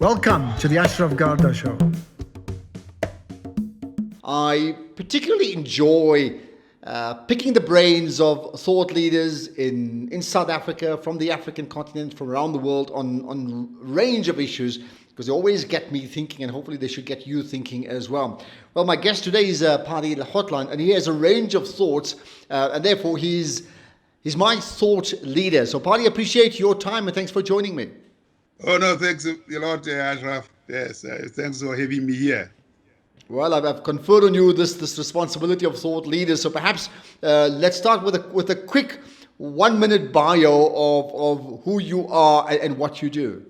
Welcome to the Ashraf Garda Show. I particularly enjoy picking the brains of thought leaders in South Africa, from the African continent, from around the world on range of issues, because they always get me thinking, and hopefully they should get you thinking as well. Well, my guest today is Pali Lehohla, and he has a range of thoughts, and therefore he's my thought leader. So Pali, appreciate your time, and thanks for joining me. Oh, no, thanks a lot, Ashraf. Yes, thanks for having me here. Well, I've conferred on you this responsibility of thought leader. So perhaps let's start with a quick 1 minute bio of who you are and what you do.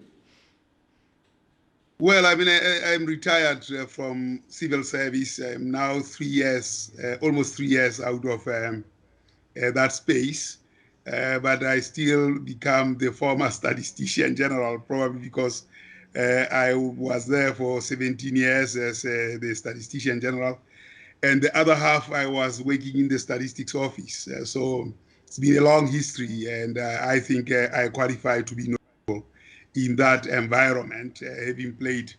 Well, I mean, I'm retired from civil service. I'm now 3 years, almost 3 years out of that space. But I still become the former statistician general, probably because I was there for 17 years as the statistician general. And the other half, I was working in the statistics office. So it's been a long history, and I think I qualify to be notable in that environment, having played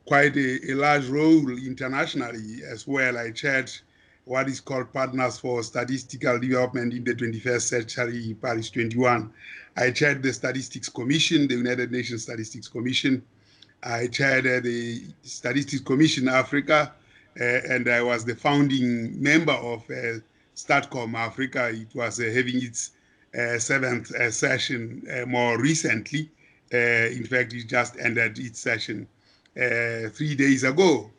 quite a large role internationally as well. I chaired what is called Partners for Statistical Development in the 21st Century, Paris 21. I chaired the Statistics Commission, the United Nations Statistics Commission. I chaired the Statistics Commission Africa, and I was the founding member of StatCom Africa. It was having its seventh session more recently. In fact, it just ended its session 3 days ago.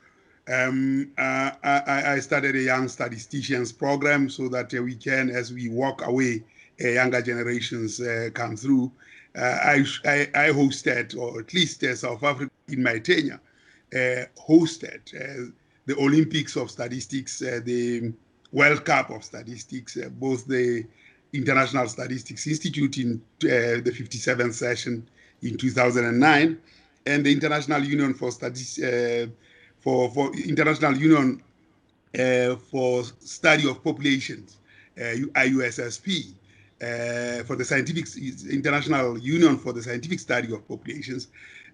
I started a young statisticians program so that we can, as we walk away, younger generations come through. I hosted, or at least South Africa in my tenure, hosted the Olympics of Statistics, the World Cup of Statistics, both the International Statistics Institute in the 57th session in 2009, and the International Union for Statistics, for International Union for Study of Populations, IUSSP, for the Scientific International Union for the Scientific Study of Populations.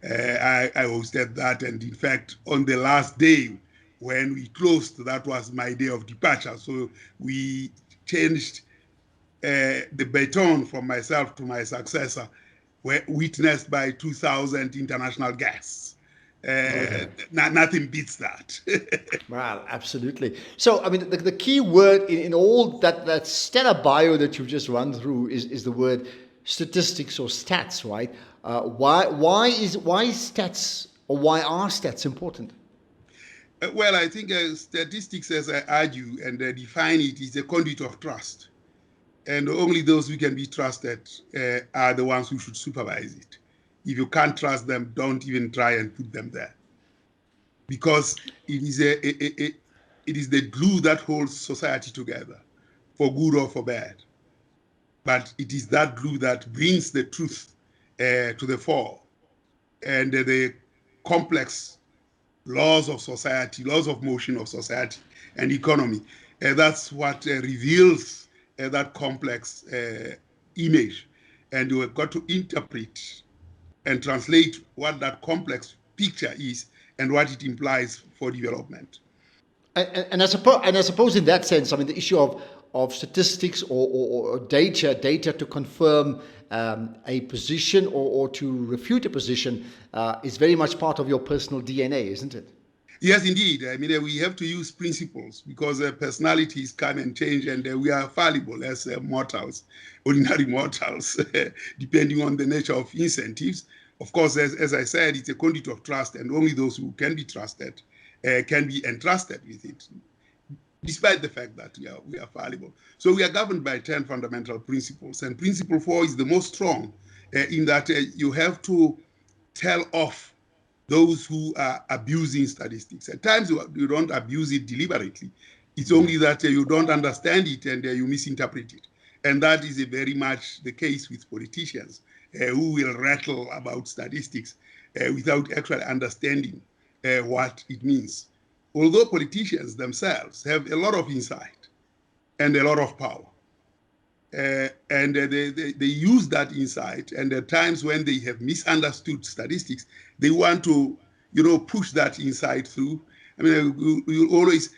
I hosted that, and in fact, on the last day when we closed, that was my day of departure. So we changed the baton from myself to my successor, witnessed by 2,000 international guests. Nothing beats that. Well, absolutely. So, I mean, the key word in all that stellar bio that you've just run through is the word statistics or stats, right? Why is stats, or why are stats important? Well, I think statistics, as I argue and define it, is a conduit of trust. And only those who can be trusted are the ones who should supervise it. If you can't trust them, don't even try and put them there. Because it is the glue that holds society together, for good or for bad. But it is that glue that brings the truth to the fore. And the complex laws of society, laws of motion of society and economy, that's what reveals that complex image. And we've got to interpret and translate what that complex picture is and what it implies for development. And I suppose in that sense, I mean, the issue of statistics or data to confirm a position or to refute a position is very much part of your personal DNA, isn't it? Yes, indeed. I mean, we have to use principles because personalities come and change, and we are fallible as mortals, ordinary mortals, depending on the nature of incentives. Of course, as I said, it's a conduit of trust, and only those who can be trusted can be entrusted with it, despite the fact that we are fallible. So we are governed by 10 fundamental principles, and principle 4 is the most strong in that you have to tell off those who are abusing statistics. At times you don't abuse it deliberately. It's only that you don't understand it and you misinterpret it. And that is very much the case with politicians who will rattle about statistics without actually understanding what it means. Although politicians themselves have a lot of insight and a lot of power, They use that insight. And at times when they have misunderstood statistics, they want to, push that insight through. I mean, you always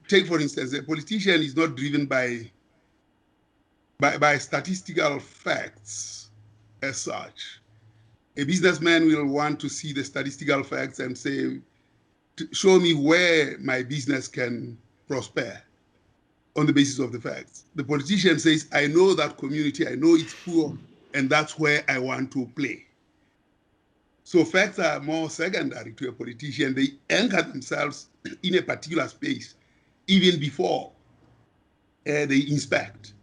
take, for instance, a politician is not driven by statistical facts as such. A businessman will want to see the statistical facts and say, show me where my business can prosper on the basis of the facts. The politician says, I know that community, I know it's poor, and that's where I want to play. So facts are more secondary to a politician. They anchor themselves in a particular space even before they inspect.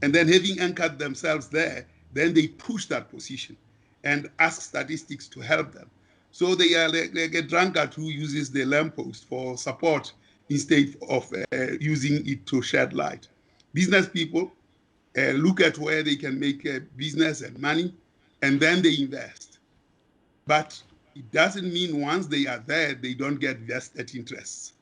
And then having anchored themselves there, then they push that position and ask statistics to help them. So they are like a drunkard who uses the lamppost for support instead of using it to shed light. Business people look at where they can make business and money, and then they invest. But it doesn't mean once they are there, they don't get vested interests.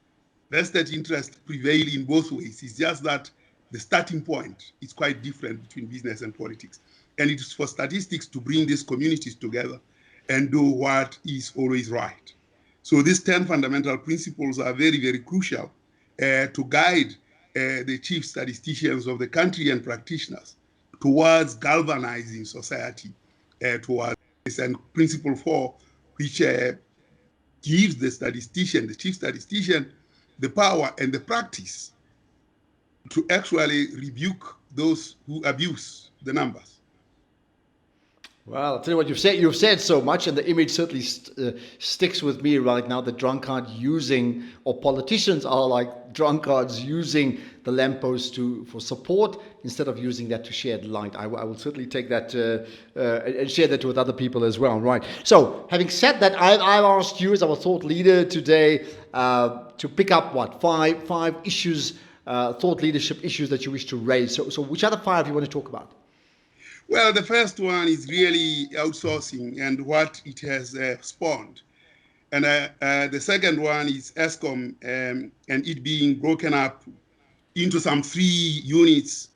Vested interests prevail in both ways. It's just that the starting point is quite different between business and politics. And it is for statistics to bring these communities together and do what is always right. So these 10 fundamental principles are very, very crucial to guide the chief statisticians of the country and practitioners towards galvanizing society towards this. And principle 4, which gives the statistician, the chief statistician, the power and the practice to actually rebuke those who abuse the numbers. Well, I'll tell you what, you've said so much, and the image certainly sticks with me right now. The drunkard using, or politicians are like drunkards using the lamppost for support instead of using that to shed light. I will certainly take that and share that with other people as well. Right. So, having said that, I've asked you as our thought leader today to pick up five issues, thought leadership issues that you wish to raise. So which other 5 you want to talk about? Well, the first one is really outsourcing and what it has spawned. And the second one is ESCOM and it being broken up into some 3 units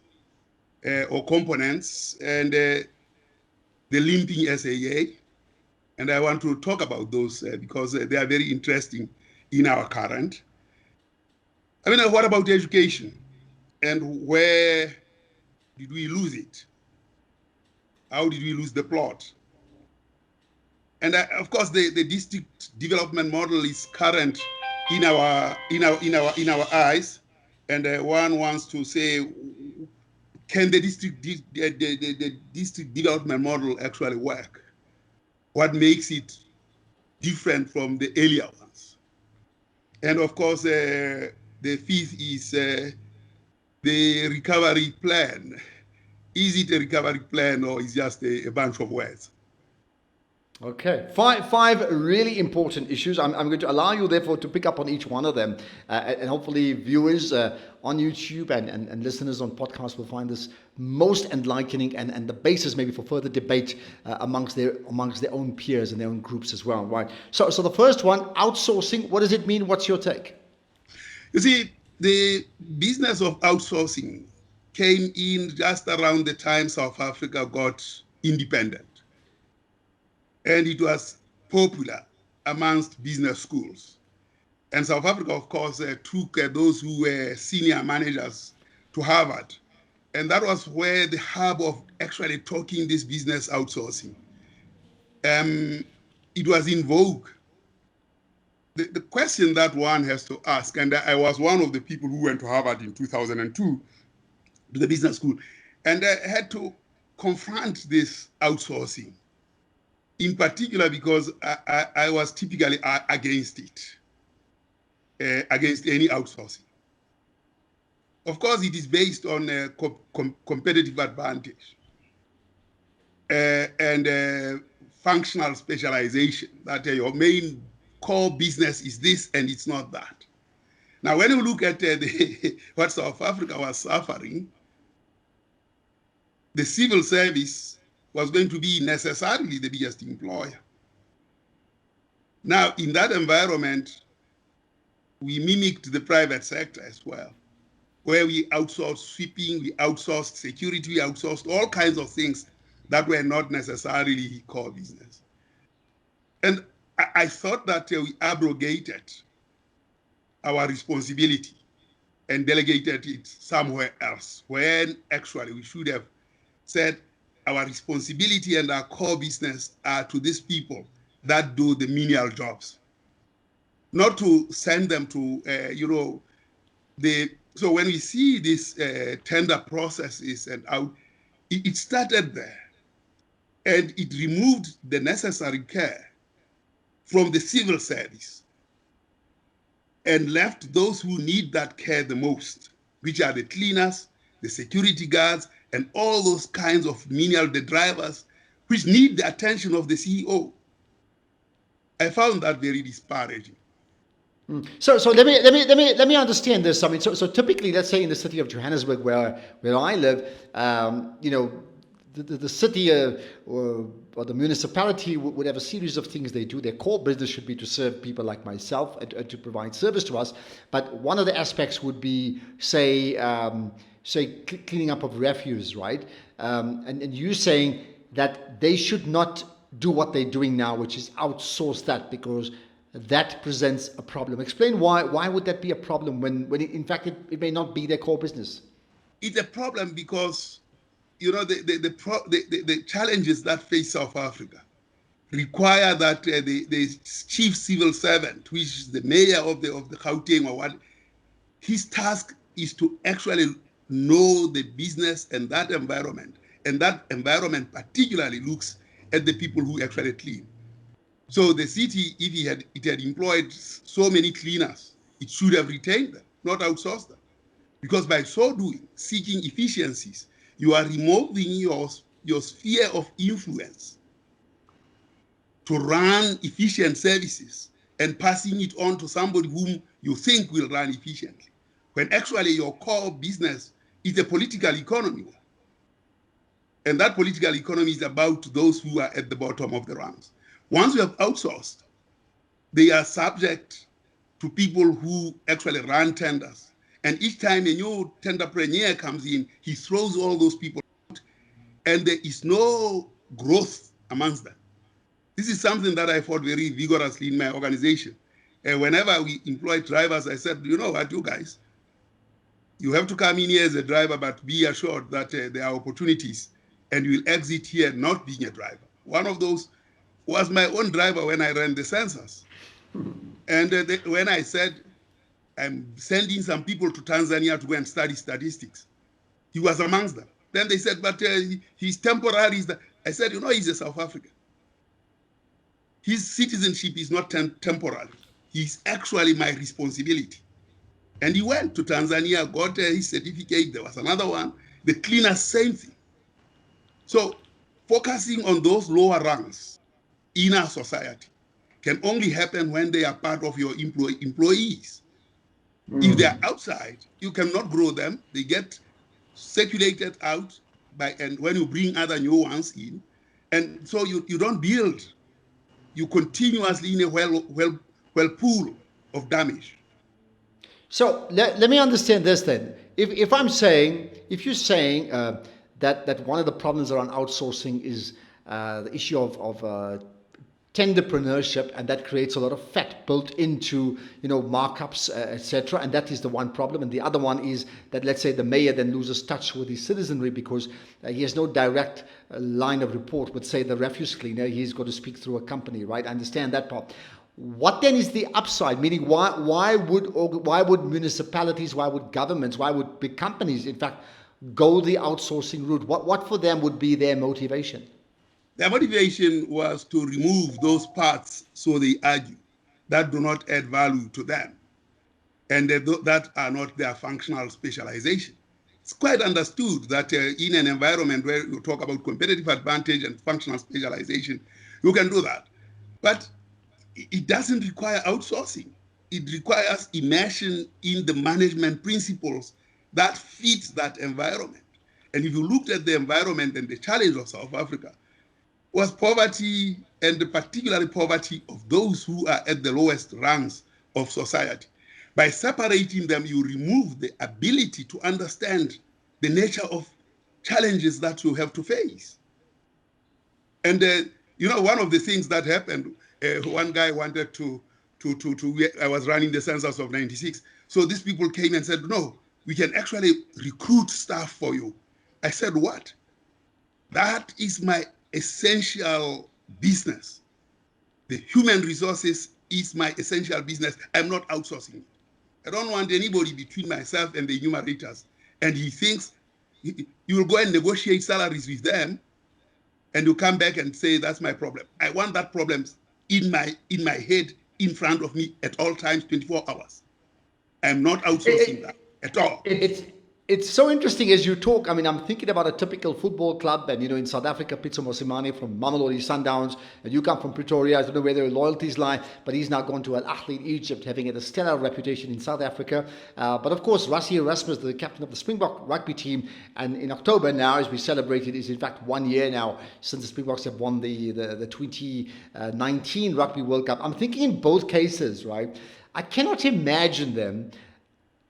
or components, and the limping SAA. And I want to talk about those because they are very interesting in our current. I mean, what about education? And where did we lose it? How did we lose the plot? And of course, the district development model is current in our eyes, and one wants to say, can the district development model actually work? What makes it different from the earlier ones? And of course, the 5th is the recovery plan. Is it a recovery plan or is it just a bunch of words? Okay, five really important issues. I'm going to allow you, therefore, to pick up on each one of them, and hopefully viewers on YouTube and listeners on podcasts will find this most enlightening and the basis maybe for further debate amongst their own peers and their own groups as well, right? So the first one, outsourcing. What does it mean? What's your take? You see, the business of outsourcing came in just around the time South Africa got independent. And it was popular amongst business schools. And South Africa, of course, took those who were senior managers to Harvard. And that was where the hub of actually talking this business outsourcing. It was in vogue. The question that one has to ask, and I was one of the people who went to Harvard in 2002, to the business school, and I had to confront this outsourcing. In particular, because I was typically against it, against any outsourcing. Of course, it is based on competitive advantage and functional specialization, that your main core business is this and it's not that. Now, when you look at what South Africa was suffering, the civil service was going to be necessarily the biggest employer. Now, in that environment, we mimicked the private sector as well. where we outsourced sweeping, we outsourced security, we outsourced all kinds of things that were not necessarily core business. And I thought that we abrogated our responsibility and delegated it somewhere else, when actually we should have said our responsibility and our core business are to these people that do the menial jobs, not to send them to, so when we see this tender processes and out, it started there, and it removed the necessary care from the civil service and left those who need that care the most, which are the cleaners, the security guards, and all those kinds of menial, the drivers, which need the attention of the CEO. I found that very disparaging. So let me understand this. I mean, so typically, let's say in the city of Johannesburg, where I live, the city or the municipality would have a series of things they do. Their core business should be to serve people like myself and to provide service to us. But one of the aspects would be, say, cleaning up of refuse, right? And you saying that they should not do what they're doing now, which is outsource that, because that presents a problem. Explain why would that be a problem when in fact it may not be their core business? It's a problem because the challenges that face South Africa require that the chief civil servant, which is the mayor of the Gauteng or what, his task is to actually know the business and that environment particularly looks at the people who actually clean. So the city, if it had employed so many cleaners, it should have retained them, not outsourced them. Because by so doing, seeking efficiencies, you are removing your sphere of influence to run efficient services and passing it on to somebody whom you think will run efficiently, when actually your core business is a political economy. And that political economy is about those who are at the bottom of the rungs. Once you have outsourced, they are subject to people who actually run tenders. And each time a new tenderpreneur comes in, he throws all those people out, and there is no growth amongst them. This is something that I fought very vigorously in my organization. And whenever we employ drivers, I said, you know what, you guys, you have to come in here as a driver, but be assured that there are opportunities, and you will exit here not being a driver. One of those was my own driver when I ran the census. And when I said, I'm sending some people to Tanzania to go and study statistics, he was amongst them. Then they said, but he's temporary. I said, he's a South African. His citizenship is not temporary. He's actually my responsibility. And he went to Tanzania, got his certificate. There was another one. The cleaner, same thing. So focusing on those lower ranks in our society can only happen when they are part of your employees. If they are outside, you cannot grow them. They get circulated out and when you bring other new ones in. And so you don't build. You continuously in a whirlpool of damage. So let me understand this then. If you're saying that one of the problems around outsourcing is the issue of tenderpreneurship, and that creates a lot of fat built into markups, etc. And that is the one problem. And the other one is that, let's say, the mayor then loses touch with his citizenry because he has no direct line of report with, say, the refuse cleaner. He's got to speak through a company, right? I understand that part. What then is the upside? Meaning, why would municipalities, why would governments, why would big companies, in fact, go the outsourcing route? What for them would be their motivation? Their motivation was to remove those parts, so they argue, that do not add value to them, and that are not their functional specialization. It's quite understood that in an environment where you talk about competitive advantage and functional specialization, you can do that. But it doesn't require outsourcing. It requires immersion in the management principles that fit that environment. And if you looked at the environment and the challenge of South Africa, was poverty, and particularly poverty of those who are at the lowest rungs of society. By separating them, you remove the ability to understand the nature of challenges that you have to face. And one of the things that happened, one guy wanted I was running the census of 96. So these people came and said, no, we can actually recruit staff for you. I said, what? That is my essential business. The human resources is my essential business. I'm not outsourcing it. I don't want anybody between myself and the enumerators. And he thinks you will go and negotiate salaries with them, and you come back and say, that's my problem. I want that problem in my head, in front of me at all times, 24 hours. I'm not outsourcing that at all. It's so interesting as you talk. I mean, I'm thinking about a typical football club, and in South Africa, Pitso Mosimane from Mamelodi Sundowns, and you come from Pretoria. I don't know where their loyalties lie, but he's now gone to Al Ahly in Egypt, having a stellar reputation in South Africa. But of course, Rassie Erasmus, the captain of the Springbok rugby team, and in October now, as we celebrated, is in fact 1 year now since the Springboks have won the 2019 Rugby World Cup. I'm thinking in both cases, right? I cannot imagine them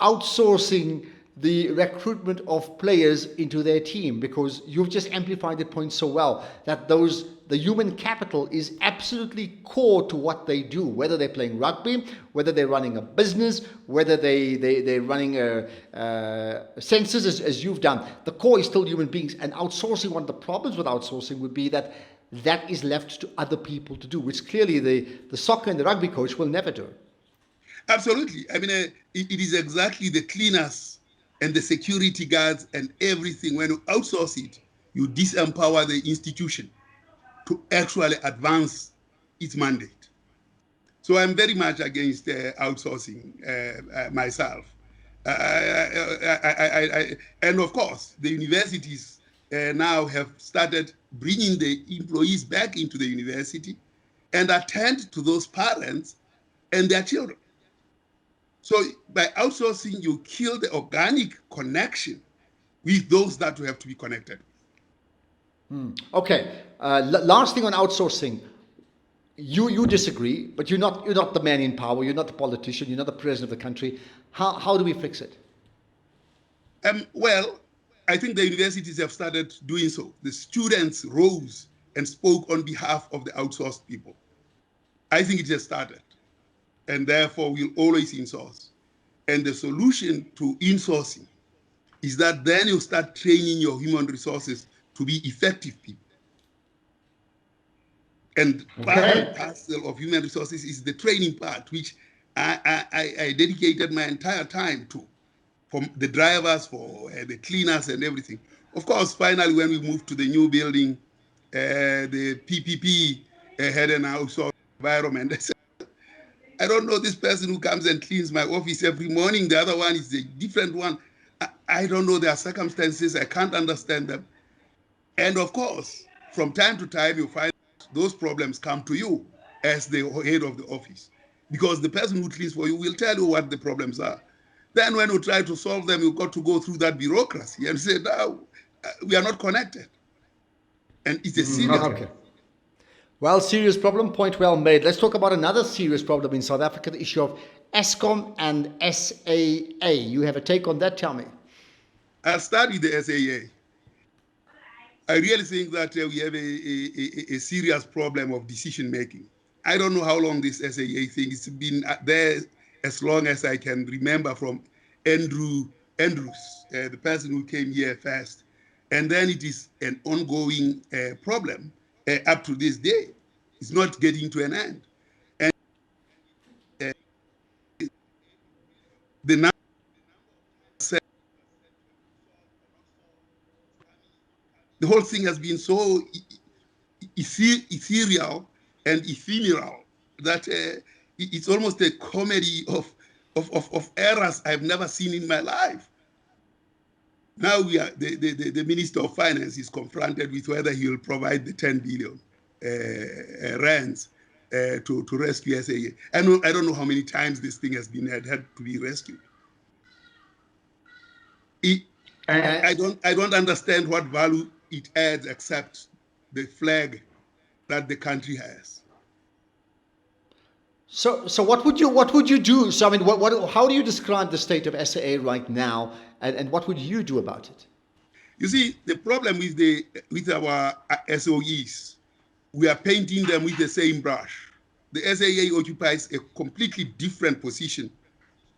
outsourcing the recruitment of players into their team, because you've just amplified the point so well that the human capital is absolutely core to what they do, whether they're playing rugby, whether they're running a business, whether they're running a census as you've done. The core is still human beings, and outsourcing, one of the problems with outsourcing would be that is left to other people to do, which clearly the soccer and the rugby coach will never do. Absolutely. I mean, it is exactly the cleaners and the security guards and everything. When you outsource it, you disempower the institution to actually advance its mandate. So I'm very much against outsourcing myself. And of course, the universities now have started bringing the employees back into the university and attend to those parents and their children. So by outsourcing, you kill the organic connection with those that have to be connected. Okay. Last thing on outsourcing. You disagree, but you're not the man in power. You're not the politician. You're not the president of the country. How do we fix it? Well, I think the universities have started doing so. The students rose and spoke on behalf of the outsourced people. I think it has started, and therefore we'll always insource. And the solution to insourcing is that then you start training your human resources to be effective people. And part and parcel of human resources is the training part, which I dedicated my entire time to, from the drivers, for the cleaners and everything. Of course, finally, when we moved to the new building, the PPP had an outsourced environment. I said, I don't know this person who comes and cleans my office every morning. The other one is a different one. I don't know their circumstances. I can't understand them. And of course, from time to time, you find those problems come to you as the head of the office, because the person who cleans for you will tell you what the problems are. Then when you try to solve them, you've got to go through that bureaucracy and say, no, we are not connected. And it's a serious problem. Well, serious problem, point well made. Let's talk about another serious problem in South Africa, the issue of Eskom and SAA. You have a take on that, tell me. I'll start with the SAA. I really think that we have a serious problem of decision making. I don't know how long this SAA thing has been there, as long as I can remember, from Andrews, the person who came here first. And then it is an ongoing problem up to this day. It's not getting to an end. And the number of the whole thing has been so ethereal and ephemeral that it's almost a comedy of errors I've never seen in my life. Now we are the Minister of Finance is confronted with whether he will provide the 10 billion rands to rescue SAA. I don't know how many times this thing has been had to be rescued. I don't understand what value it adds except the flag that the country has. So what would you do? So I mean, how do you describe the state of SAA right now, and what would you do about it? You see, the problem with our SOEs, we are painting them with the same brush. The SAA occupies a completely different position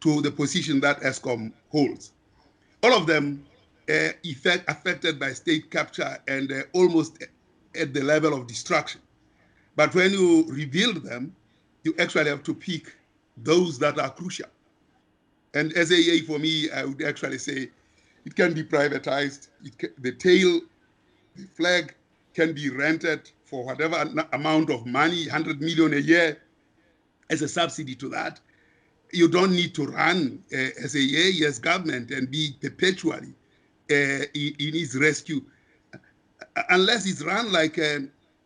to the position that ESCOM holds. All of them affected by state capture and almost at the level of destruction. But when you rebuild them, you actually have to pick those that are crucial. And SAA, for me, I would actually say it can be privatized. The tail, the flag can be rented for whatever amount of money, 100 million a year, as a subsidy to that. You don't need to run SAA as government and be perpetually in its rescue, unless it's run like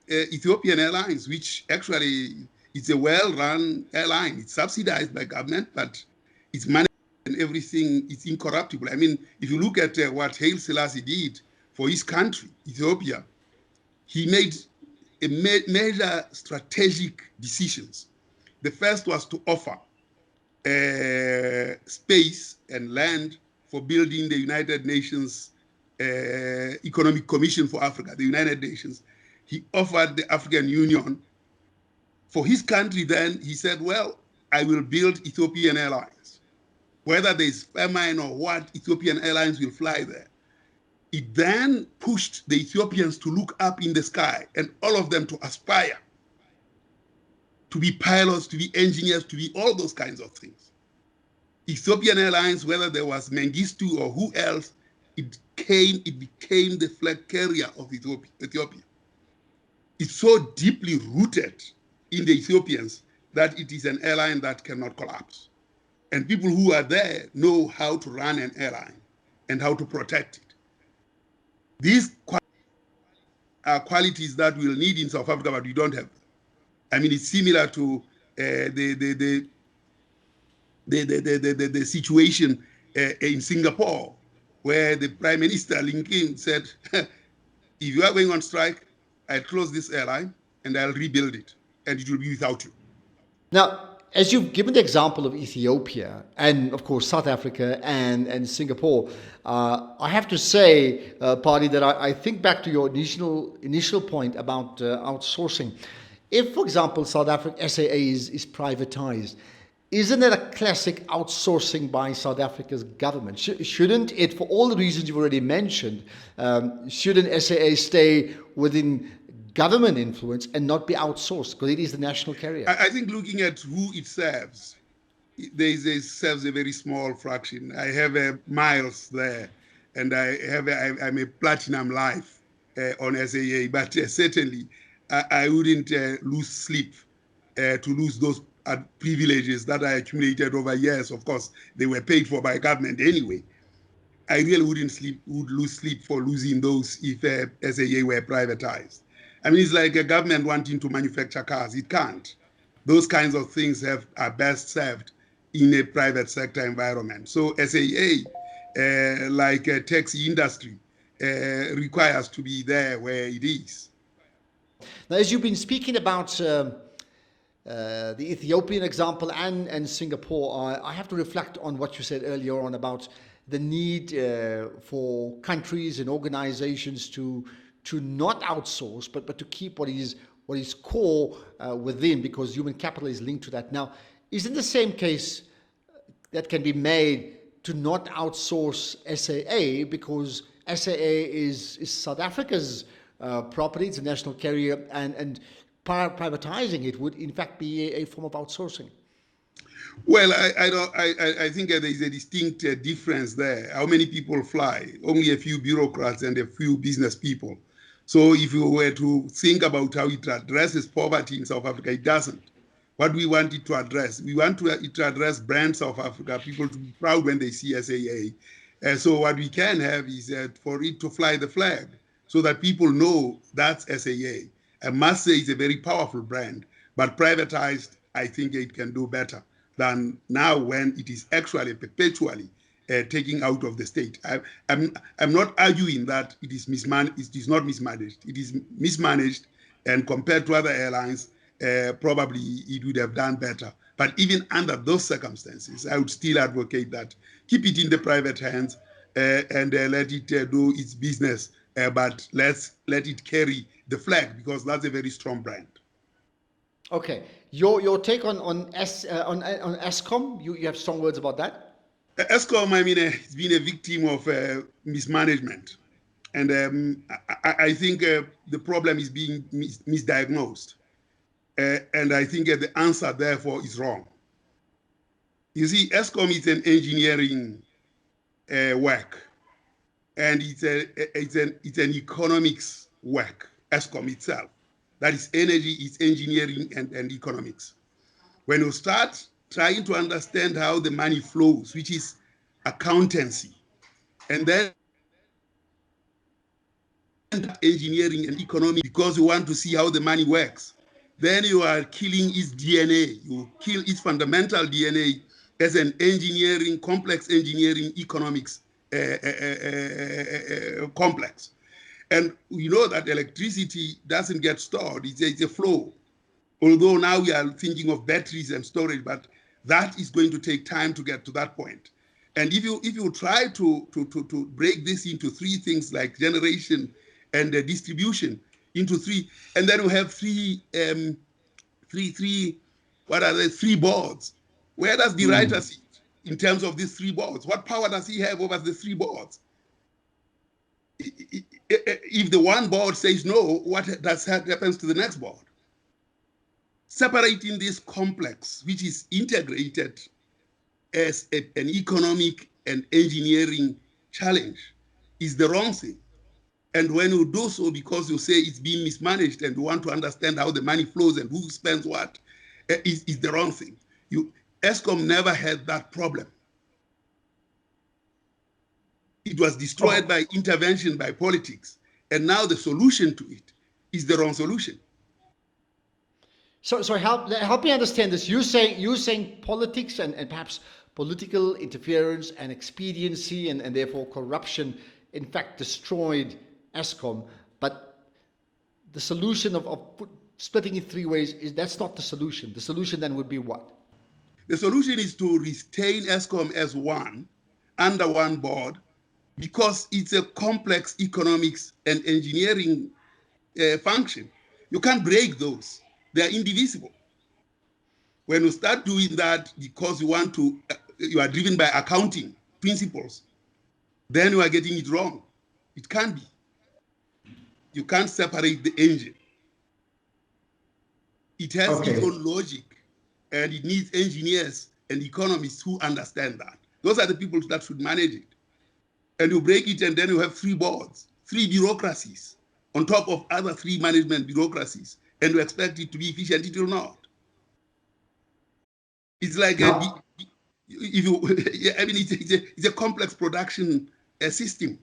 Ethiopian Airlines, which actually is a well-run airline. It's subsidized by government, but it's managed and everything is incorruptible. I mean, if you look at what Haile Selassie did for his country, Ethiopia, he made major strategic decisions. The first was to offer space and land for building the United Nations Economic Commission for Africa, the United Nations. He offered the African Union. For his country then, he said, well, I will build Ethiopian Airlines. Whether there's famine or what, Ethiopian Airlines will fly there. It then pushed the Ethiopians to look up in the sky and all of them to aspire to be pilots, to be engineers, to be all those kinds of things. Ethiopian Airlines, whether there was Mengistu or who else, it became the flag carrier of Ethiopia. It's so deeply rooted in the Ethiopians that it is an airline that cannot collapse. And people who are there know how to run an airline and how to protect it. These are qualities that we'll need in South Africa, but we don't have them. I mean, it's similar to the situation in Singapore, where the Prime Minister Lim Kim said, if you are going on strike, I'll close this airline and I'll rebuild it, and it will be without you. Now, as you've given the example of Ethiopia and, of course, South Africa and Singapore, I have to say, Pali, that I think back to your initial point about outsourcing. If, for example, South Africa SAA is privatized, isn't it a classic outsourcing by South Africa's government? Shouldn't it, for all the reasons you've already mentioned, shouldn't SAA stay within government influence and not be outsourced because it is the national carrier? I think looking at who it serves, it serves a very small fraction. I have miles there, and I'm a platinum life on SAA, but certainly I wouldn't lose sleep to lose those privileges that I accumulated over years. Of course, they were paid for by government anyway. I really would lose sleep for losing those if SAA were privatized. I mean, it's like a government wanting to manufacture cars. It can't. Those kinds of things are best served in a private sector environment. So SAA, like a taxi industry, requires to be there where it is. Now, as you've been speaking about the Ethiopian example and Singapore, I have to reflect on what you said earlier on about the need for countries and organizations to not outsource, but to keep what is core within, because human capital is linked to that. Now, isn't the same case that can be made to not outsource SAA, because SAA is South Africa's property, it's a national carrier, and privatizing it would in fact be a form of outsourcing? Well, I think there is a distinct difference there. How many people fly? Only a few bureaucrats and a few business people. So if you were to think about how it addresses poverty in South Africa, it doesn't. What we want it to address, we want it to address brand South Africa, people to be proud when they see SAA. So what we can have is for it to fly the flag so that people know that's SAA. I must say it's a very powerful brand, but privatized, I think it can do better than now when it is actually perpetually taking out of the state. I'm not arguing that it is mismanaged. It is not mismanaged. It is mismanaged, and compared to other airlines, probably it would have done better. But even under those circumstances, I would still advocate that keep it in the private hands and let it do its business, but let it carry the flag, because that's a very strong brand. Okay, your take on Eskom. You have strong words about that. Eskom, I mean, it's been a victim of mismanagement. And I think the problem is being misdiagnosed. And I think the answer, therefore, is wrong. You see, Eskom is an engineering work, and it's an economics work, Eskom itself. That is energy, it's engineering and economics. When you start trying to understand how the money flows, which is accountancy, and then engineering and economics, because you want to see how the money works, then you are killing its DNA. You kill its fundamental DNA as an engineering, complex engineering economics complex. And we know that electricity doesn't get stored, it's a flow. Although now we are thinking of batteries and storage, but that is going to take time to get to that point. And if you try to break this into three things like generation and distribution into three, and then we have three boards. Where does the writer sit in terms of these three boards? What power does he have over the three boards? If the one board says no, what happens to the next board? Separating this complex, which is integrated as an economic and engineering challenge, is the wrong thing. And when you do so because you say it's being mismanaged and you want to understand how the money flows and who spends what, is the wrong thing. Eskom never had that problem. It was destroyed by intervention by politics. And now the solution to it is the wrong solution. So help me understand this. You're saying politics and perhaps political interference and expediency and therefore corruption in fact destroyed Eskom, but the solution of splitting it three ways that's not the solution. The solution then would be what? The solution is to retain Eskom as one, under one board, because it's a complex economics and engineering function. You can't break those. They are indivisible. When you start doing that because you are driven by accounting principles, then you are getting it wrong. It can't be. You can't separate the engine. It has its own logic, and it needs engineers and economists who understand that. Those are the people that should manage it. And you break it, and then you have three boards, three bureaucracies, on top of other three management bureaucracies, and you expect it to be efficient. It will not. It's like it's a complex production system.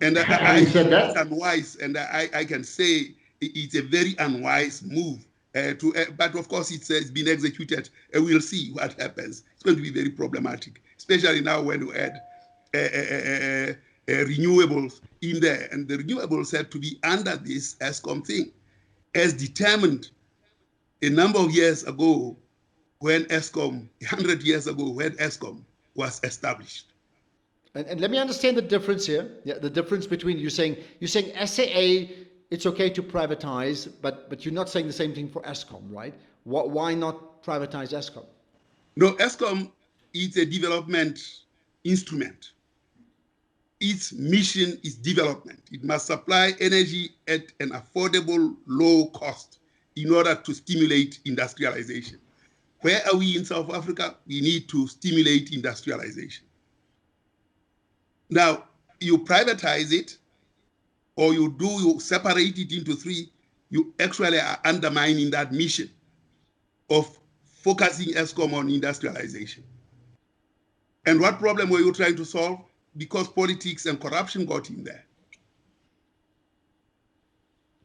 And I think it's unwise, and I can say it's a very unwise move. But of course, it's been executed, and we'll see what happens. It's going to be very problematic, especially now when you add renewables in there, and the renewables have to be under this Eskom thing, as determined a number of years ago when Eskom, 100 years ago, when Eskom was established. And let me understand the difference here. Yeah, the difference between you're saying SAA, it's okay to privatize, but you're not saying the same thing for Eskom, right? Why not privatize Eskom? No, Eskom is a development instrument. Its mission is development. It must supply energy at an affordable, low cost in order to stimulate industrialization. Where are we in South Africa? We need to stimulate industrialization. Now, you privatize it, or you separate it into three, you actually are undermining that mission of focusing Eskom on industrialization. And what problem were you trying to solve? Because politics and corruption got in there.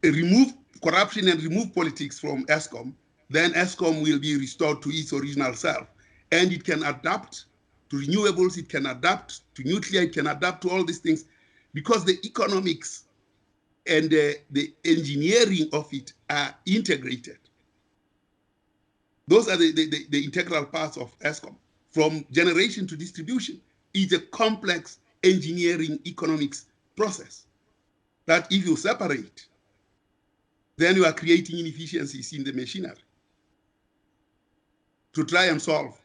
Remove corruption and remove politics from Eskom, then Eskom will be restored to its original self. And it can adapt to renewables, it can adapt to nuclear, it can adapt to all these things, because the economics and the engineering of it are integrated. Those are the integral parts of ESCOM. From generation to distribution is a complex engineering economics process that if you separate, then you are creating inefficiencies in the machinery to try and solve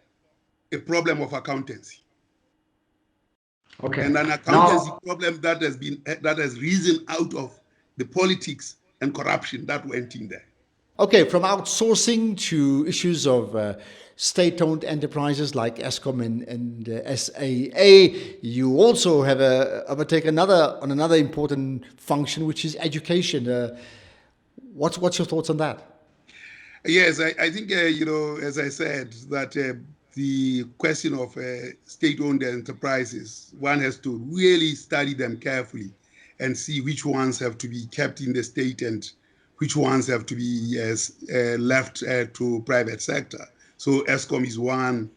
a problem of accountancy. Okay. And an accountancy problem that has risen out of the politics and corruption that went in there. Okay, from outsourcing to issues of state-owned enterprises like ESCOM and SAA, you also have overtaken another important function, which is education. What's your thoughts on that? Yes, I think, as I said, that the question of state-owned enterprises, one has to really study them carefully and see which ones have to be kept in the state and which ones have to be left to private sector. So ESCOM is one,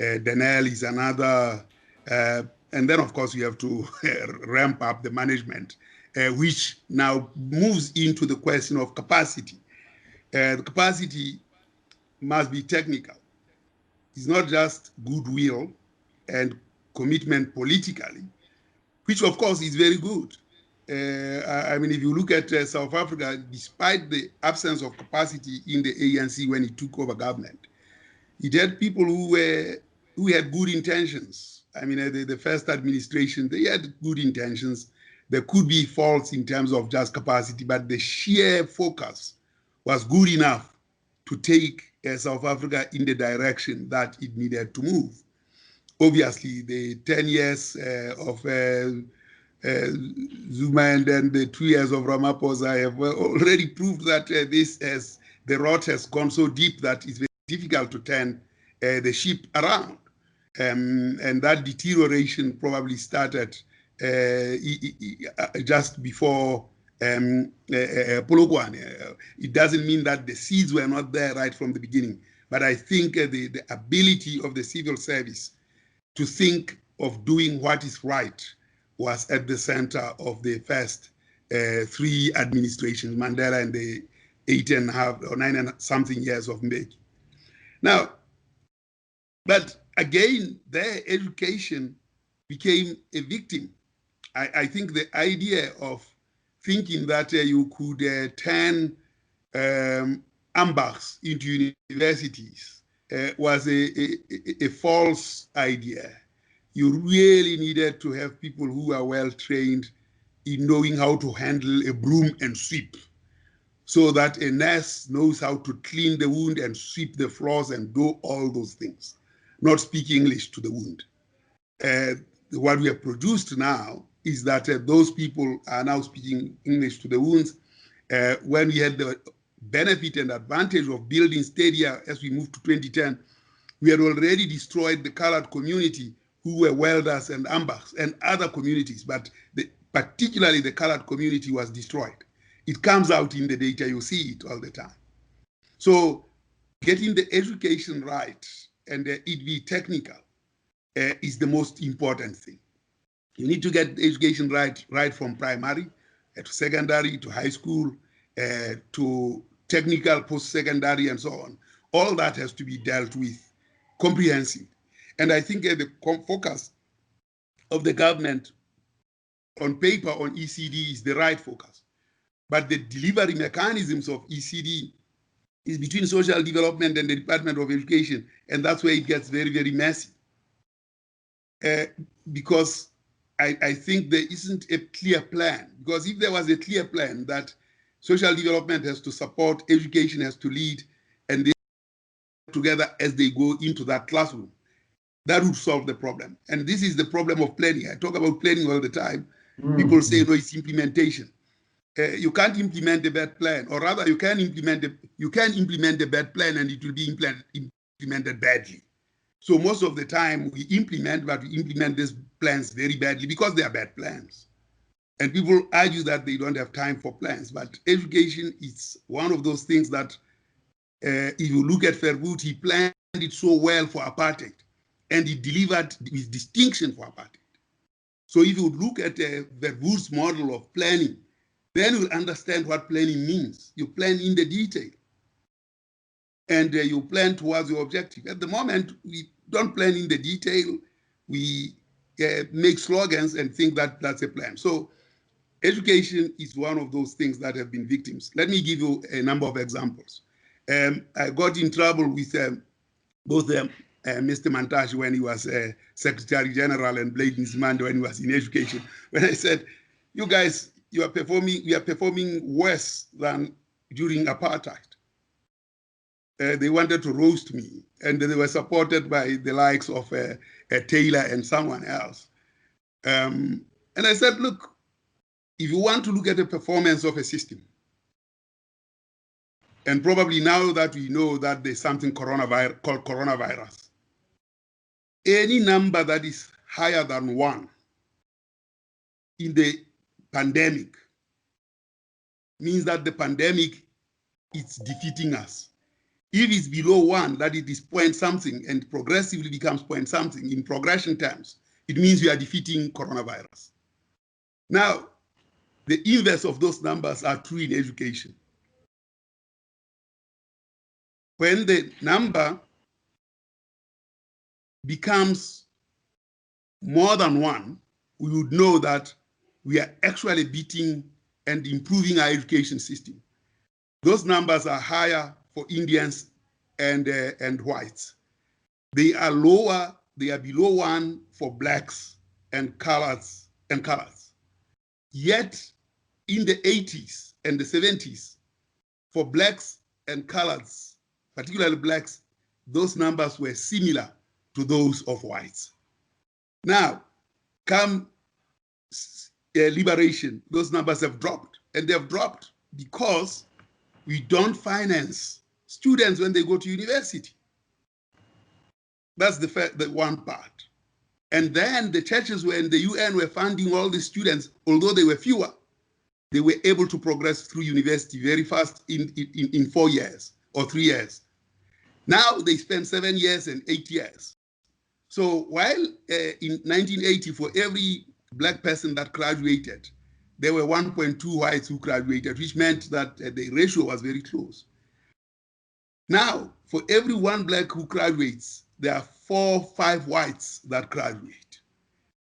Denel is another, and then of course you have to ramp up the management, which now moves into the question of capacity. The capacity must be technical. It's not just goodwill and commitment politically, which of course is very good. I mean, if you look at South Africa, despite the absence of capacity in the ANC when it took over government, it had people who had good intentions. I mean, the first administration, they had good intentions. There could be faults in terms of just capacity, but the sheer focus was good enough to take South Africa in the direction that it needed to move. Obviously, the 10 years of Zuma and then the 2 years of Ramaphosa have already proved that the rot has gone so deep that it's very difficult to turn the ship around. And that deterioration probably started just before Polokwane. It doesn't mean that the seeds were not there right from the beginning, but I think the ability of the civil service to think of doing what is right was at the center of the first 3 administrations, Mandela and the 8.5 or 9 and something years of Mbeki. Now, but again, their education became a victim. I think the idea of thinking that you could turn AMBACs into universities was a false idea. You really needed to have people who are well trained in knowing how to handle a broom and sweep, so that a nurse knows how to clean the wound and sweep the floors and do all those things, not speak English to the wound. What we have produced now is that those people are now speaking English to the wounds. When we had the benefit and advantage of building stadia as we moved to 2010, we had already destroyed the colored community who were welders and AMBACs and other communities, but particularly the colored community was destroyed. It comes out in the data, you see it all the time. So getting the education right and it be technical is the most important thing. You need to get education right from primary to secondary to high school to technical post-secondary and so on. All that has to be dealt with comprehensively. And I think the focus of the government on paper on ECD is the right focus. But the delivery mechanisms of ECD is between social development and the Department of Education. And that's where it gets very, very messy. Because I think there isn't a clear plan. Because if there was a clear plan that social development has to support, education has to lead, and they together as they go into that classroom, that would solve the problem. And this is the problem of planning. I talk about planning all the time. People say, no, it's implementation. You can't implement a bad plan, or rather, you can implement a bad plan and it will be implemented badly. So most of the time we implement, but we implement these plans very badly because they are bad plans. And people argue that they don't have time for plans, but education is one of those things that if you look at Verwoerd, he planned it so well for apartheid, and he delivered with distinction for apartheid. So if you look at Verwoerd's model of planning, then you'll understand what planning means. You plan in the detail, and you plan towards your objective. At the moment, we don't plan in the detail. We make slogans and think that that's a plan. So education is one of those things that have been victims. Let me give you a number of examples. I got in trouble with both Mr. Mantashe when he was Secretary General and Blade Nzimande when he was in education. When I said, you guys, we are performing worse than during apartheid. They wanted to roast me, and they were supported by the likes of Taylor and someone else. And I said, look, if you want to look at the performance of a system, and probably now that we know that there's something called coronavirus, any number that is higher than 1 in the pandemic means that the pandemic is defeating us. If it's below 1, that it is point something and progressively becomes point something in progression terms, it means we are defeating coronavirus. Now, the inverse of those numbers are true in education. When the number becomes more than 1, we would know that we are actually beating and improving our education system. Those numbers are higher for Indians and whites. They are lower, they are below 1 for blacks and colors. Yet in the 80s and the 70s, for blacks and colors, particularly blacks, those numbers were similar to those of whites. Now, come liberation, those numbers have dropped, and they have dropped because we don't finance students when they go to university. That's the one part. And then the churches were in the UN were funding all the students, although they were fewer, they were able to progress through university very fast in 4 years or 3 years. Now they spend 7 years and 8 years. So while in 1980, for every black person that graduated, there were 1.2 whites who graduated, which meant that the ratio was very close. Now, for every 1 black who graduates, there are 4 or 5 whites that graduate.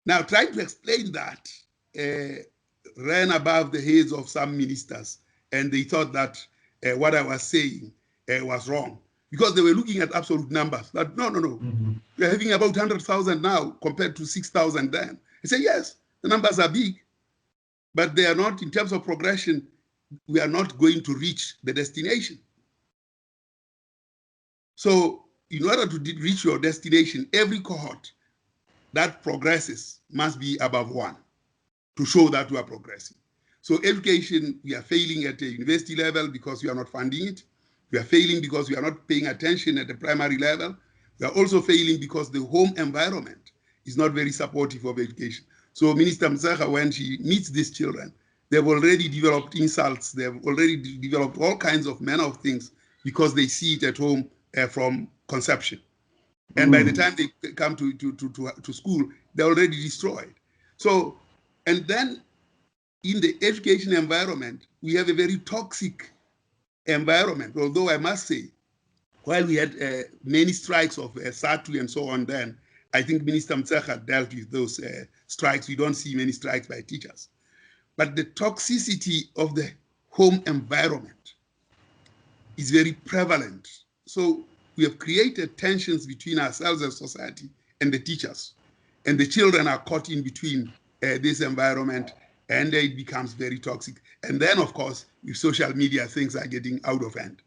Now, trying to explain that ran above the heads of some ministers, and they thought that what I was saying was wrong, because they were looking at absolute numbers. That no. We're having about 100,000 now compared to 6,000 then. I say, yes, the numbers are big, but they are not, in terms of progression, we are not going to reach the destination. So in order to reach your destination, every cohort that progresses must be above 1 to show that we are progressing. So education, we are failing at the university level because we are not funding it. We are failing because we are not paying attention at the primary level. We are also failing because the home environment is not very supportive of education. So Minister Mzekha, when she meets these children, they've already developed insults. They've already developed all kinds of manner of things because they see it at home from conception. And by the time they come to school, they're already destroyed. So, and then in the education environment, we have a very toxic environment. Although I must say, while we had many strikes of SATU and so on then, I think Minister Mzekha dealt with those strikes. We don't see many strikes by teachers. But the toxicity of the home environment is very prevalent. So we have created tensions between ourselves as society and the teachers. And the children are caught in between this environment, and it becomes very toxic. And then, of course, with social media, things are getting out of hand.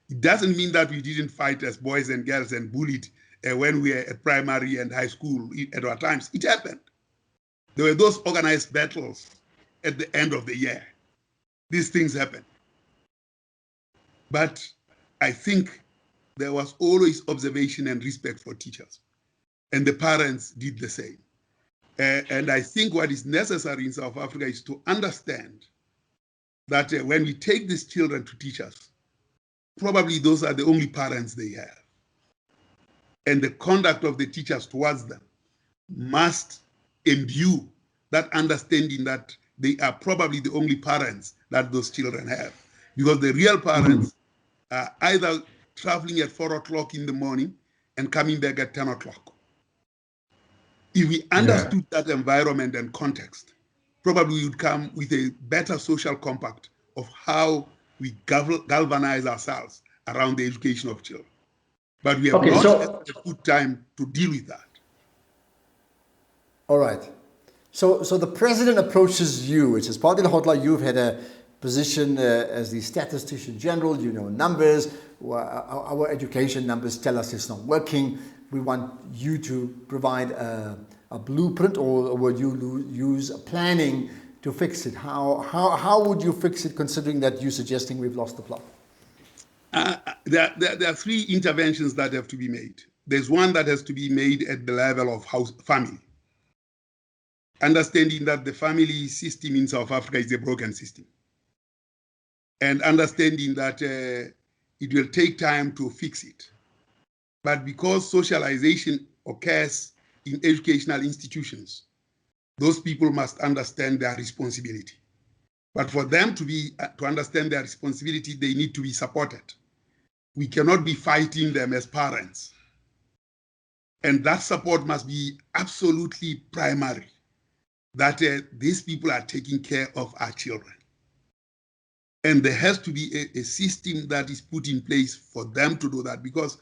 It doesn't mean that we didn't fight as boys and girls and bullied when we were at primary and high school at our times. It happened. There were those organized battles at the end of the year. These things happen. But I think there was always observation and respect for teachers. And the parents did the same. And I think what is necessary in South Africa is to understand that when we take these children to teachers, probably those are the only parents they have. And the conduct of the teachers towards them must imbue that understanding that they are probably the only parents that those children have. Because the real parents are either traveling at 4 o'clock in the morning and coming back at 10 o'clock. If we understood that environment and context, probably we would come with a better social compact of how we galvanize ourselves around the education of children. But we have not put time to deal with that. All right. So the president approaches you. It says, Pali Lehohla, you've had a position as the statistician general. You know numbers. Our education numbers tell us it's not working. We want you to provide a blueprint, or would you use planning to fix it? How would you fix it, considering that you're suggesting we've lost the plot? There are three interventions that have to be made. There's one that has to be made at the level of family. Understanding that the family system in South Africa is a broken system. And understanding that it will take time to fix it. But because socialization occurs in educational institutions, those people must understand their responsibility. But for them to understand their responsibility, they need to be supported. We cannot be fighting them as parents. And that support must be absolutely primary, that these people are taking care of our children. And there has to be a system that is put in place for them to do that, because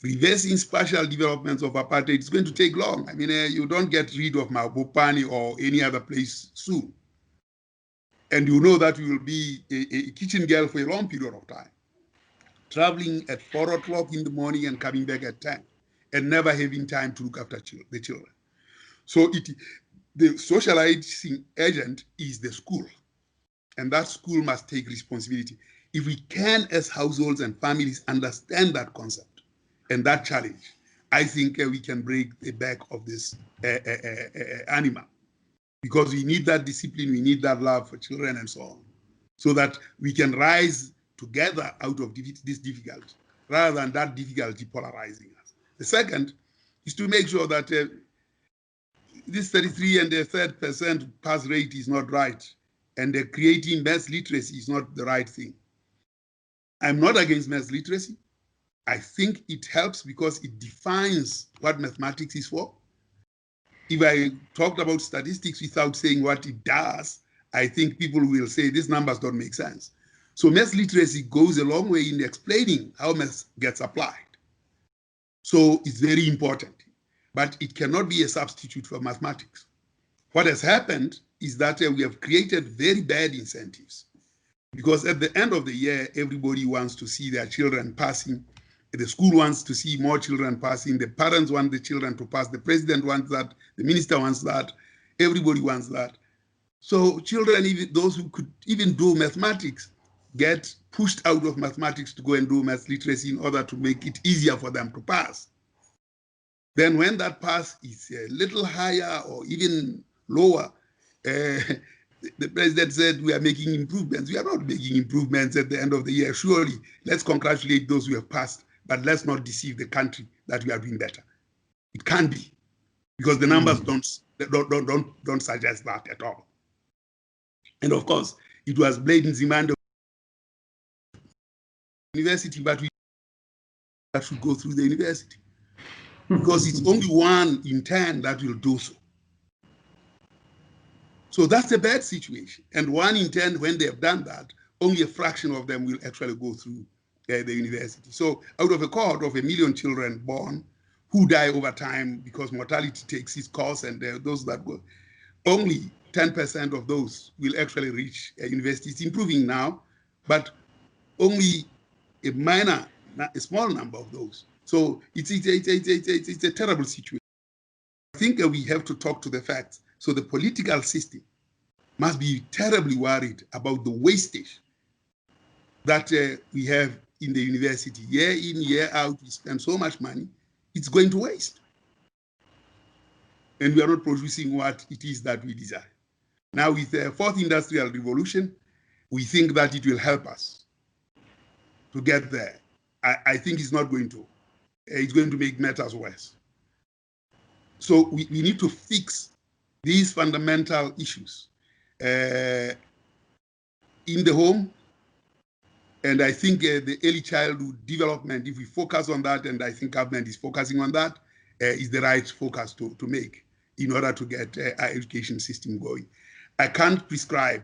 reversing spatial developments of apartheid is going to take long. I mean, you don't get rid of Mabopani or any other place soon. And you know that you will be a kitchen girl for a long period of time, traveling at 4 o'clock in the morning and coming back at 10, and never having time to look after the children. So the socializing agent is the school, and that school must take responsibility. If we can, as households and families, understand that concept and that challenge, I think we can break the back of this animal, because we need that discipline, we need that love for children and so on, so that we can rise together out of this difficulty, rather than that difficulty polarizing us. The second is to make sure that this 33 and a third percent pass rate is not right, and creating maths literacy is not the right thing. I'm not against maths literacy. I think it helps because it defines what mathematics is for. If I talked about statistics without saying what it does, I think people will say these numbers don't make sense. So maths literacy goes a long way in explaining how maths gets applied. So it's very important, but it cannot be a substitute for mathematics. What has happened is that we have created very bad incentives, because at the end of the year, everybody wants to see their children passing. The school wants to see more children passing. The parents want the children to pass. The president wants that. The minister wants that. Everybody wants that. So children, even those who could even do mathematics, get pushed out of mathematics to go and do math literacy in order to make it easier for them to pass. Then when that pass is a little higher or even lower, the president said we are making improvements. We are not making improvements at the end of the year. Surely, let's congratulate those who have passed, but let's not deceive the country that we are doing better. It can't be, because the numbers don't suggest that at all. And of course, it was blatant demand of the university, but that should go through the university, because it's only 1 in 10 that will do so. So that's a bad situation. And 1 in 10, when they have done that, only a fraction of them will actually go through the university. So out of a cohort of 1 million children born who die over time because mortality takes its course, and those that go, only 10% of those will actually reach university. It's improving now, but only a small number of those. So it's a terrible situation. I think we have to talk to the facts. So the political system must be terribly worried about the wastage that we have in the university. Year in, year out, we spend so much money, it's going to waste. And we are not producing what it is that we desire. Now, with the 4th industrial revolution, we think that it will help us to get there. I think it's not going to. It's going to make matters worse. So we need to fix these fundamental issues. in the home. And I think the early childhood development, if we focus on that, and I think government is focusing on that, is the right focus to make in order to get our education system going. I can't prescribe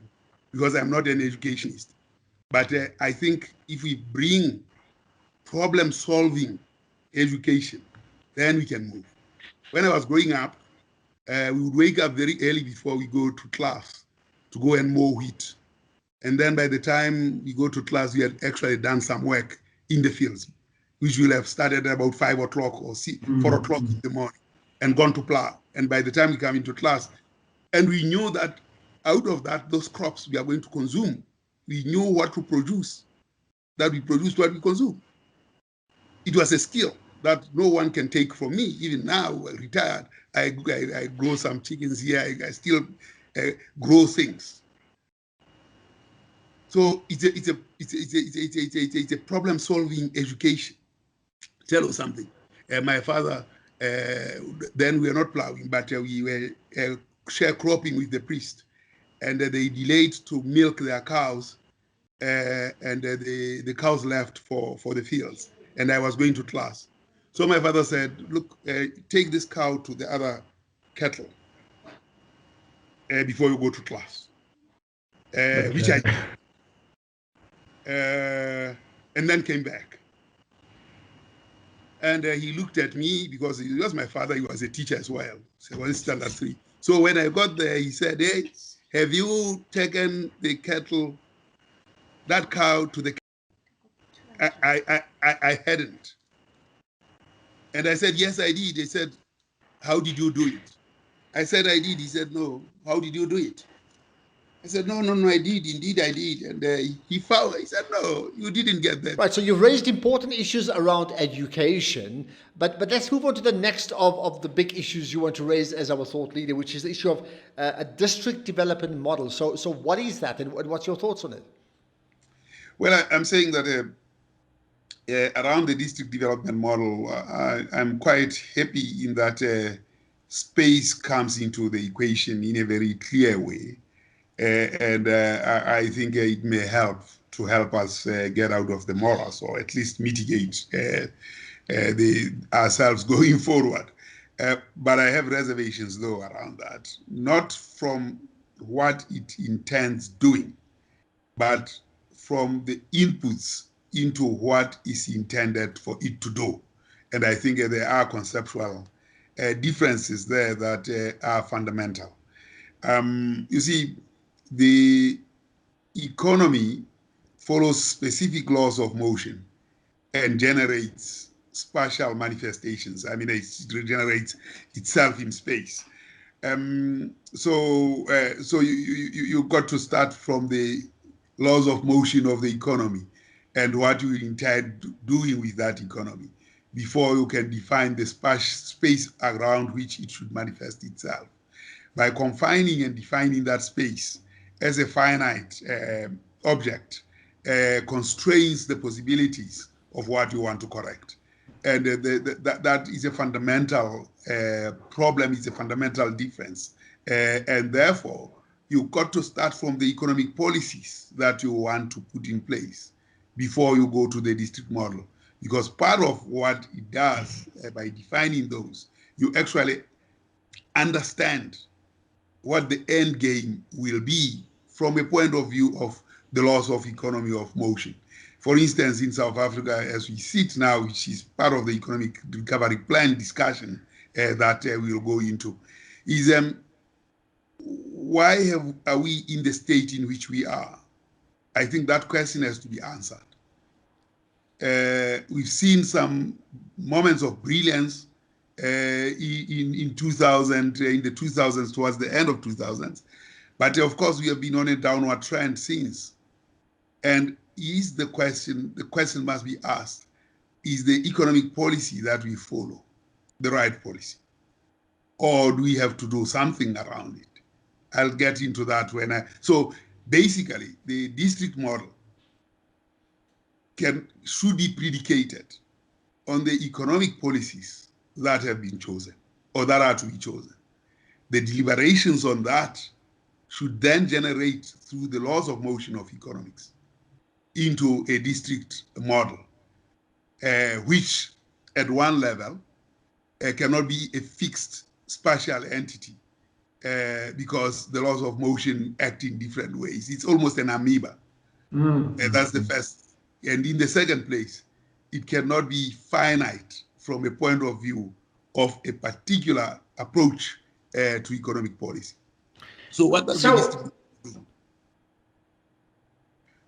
because I'm not an educationist, but I think if we bring problem-solving education, then we can move. When I was growing up, we would wake up very early before we go to class to go and mow wheat. And then by the time we go to class, we had actually done some work in the fields, which will have started about 5 o'clock or 4 o'clock in the morning and gone to plow. And by the time we come into class, and we knew that out of that, those crops we are going to consume, we knew what to produce, that we produced what we consume. It was a skill that no one can take from me. Even now, retired, I grow some chickens here. I still grow things. So it's a problem-solving education. Tell you something. My father, then we were not plowing, but we were sharecropping with the priest, and they delayed to milk their cows, and the cows left for the fields, and I was going to class. So my father said, "Look, take this cow to the other kettle before you go to class," which I did. And then came back. And he looked at me because he was my father. He was a teacher as well. So I was in standard 3. So when I got there, he said, "Hey, have you taken the kettle, that cow to the kettle?" I hadn't. And I said, "Yes, I did." He said, "How did you do it?" I said, "I did." He said, "No, how did you do it?" I said, no, I did. Indeed, I did. And he said, "No, you didn't get that." Right, so you've raised important issues around education, but let's move on to the next of the big issues you want to raise as our thought leader, which is the issue of a district development model. So what is that, and what's your thoughts on it? Well, I'm saying that around the district development model, I'm quite happy in that space comes into the equation in a very clear way. And I think it may help us get out of the morass, or at least mitigate ourselves going forward. But I have reservations, though, around that. Not from what it intends doing, but from the inputs into what is intended for it to do. And I think there are conceptual differences there that are fundamental. You see, the economy follows specific laws of motion and generates spatial manifestations. I mean, it regenerates itself in space. So you got to start from the laws of motion of the economy and what you intend doing with that economy before you can define the space around which it should manifest itself. By confining and defining that space as a finite object constrains the possibilities of what you want to correct. And that is a fundamental problem, is a fundamental difference. And therefore, you've got to start from the economic policies that you want to put in place before you go to the district model. Because part of what it does by defining those, you actually understand what the end game will be from a point of view of the laws of economy of motion. For instance, in South Africa, as we sit now, which is part of the economic recovery plan discussion that we'll go into, is why are we in the state in which we are? I think that question has to be answered. We've seen some moments of brilliance in 2000, in the 2000s, towards the end of 2000s. But of course, we have been on a downward trend since. And the question must be asked, is the economic policy that we follow the right policy? Or do we have to do something around it? I'll get into that so basically, the district model should be predicated on the economic policies that have been chosen or that are to be chosen. The deliberations on that should then generate through the laws of motion of economics into a district model, which at one level cannot be a fixed spatial entity because the laws of motion act in different ways. It's almost an amoeba. That's the first. And in the second place, it cannot be finite from a point of view of a particular approach to economic policy. So what does the district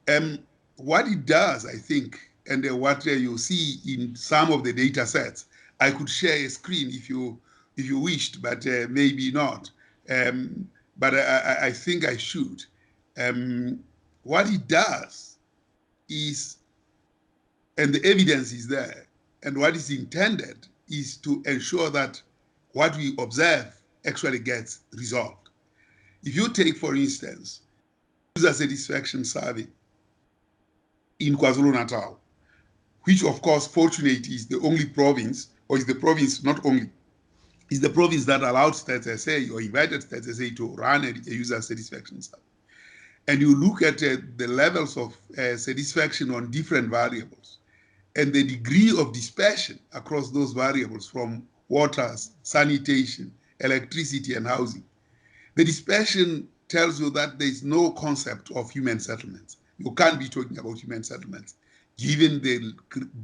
do? What it does, I think, and what you see in some of the data sets, I could share a screen if you wished, but maybe not. But I think I should. What it does is, and the evidence is there, and what is intended is to ensure that what we observe actually gets resolved. If you take, for instance, user satisfaction survey in KwaZulu-Natal, which of course, fortunately, is the only province, or is the province not only, is the province that allowed Stats SA or invited Stats SA to run a user satisfaction survey. And you look at the levels of satisfaction on different variables and the degree of dispersion across those variables from water, sanitation, electricity, and housing. The dispersion tells you that there is no concept of human settlements. You can't be talking about human settlements, given the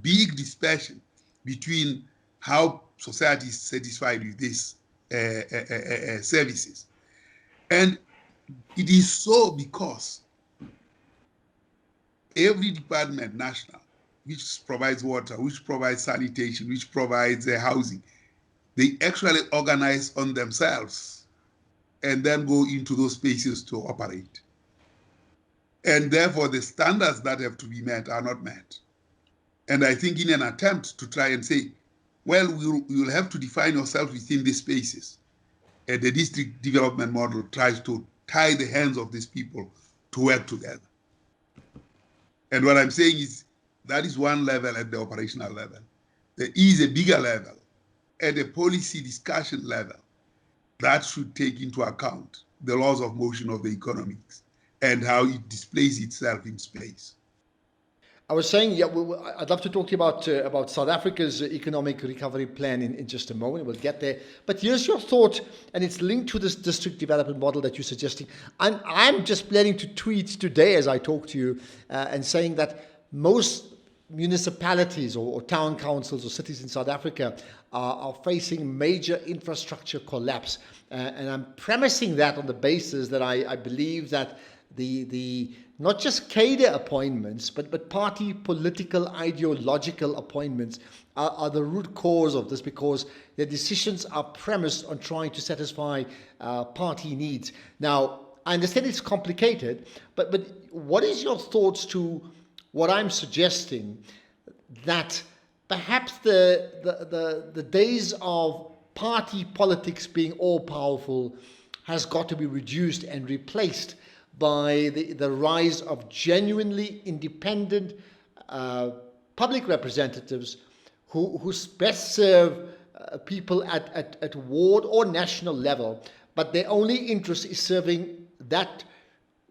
big dispersion between how society is satisfied with these services. And it is so because every department, national, which provides water, which provides sanitation, which provides housing, they actually organize on themselves and then go into those spaces to operate. And therefore, the standards that have to be met are not met. And I think in an attempt to try and say, well, you'll have to define yourself within these spaces, the district development model tries to tie the hands of these people to work together. And what I'm saying is that is one level at the operational level. There is a bigger level at the policy discussion level that should take into account the laws of motion of the economics and how it displays itself in space. I was saying, yeah, I'd love to talk to you about South Africa's economic recovery plan in just a moment. We'll get there. But here's your thought, and it's linked to this district development model that you're suggesting. I'm just planning to tweet today as I talk to you and saying that most municipalities or town councils or cities in South Africa are facing major infrastructure collapse. And I'm premising that on the basis that I believe that the not just cadre appointments, but party political, ideological appointments are the root cause of this, because their decisions are premised on trying to satisfy party needs. Now, I understand it's complicated, but what is your thoughts to what I'm suggesting, that perhaps the days of party politics being all powerful has got to be reduced and replaced by the rise of genuinely independent public representatives who best serve people at ward or national level, but their only interest is serving that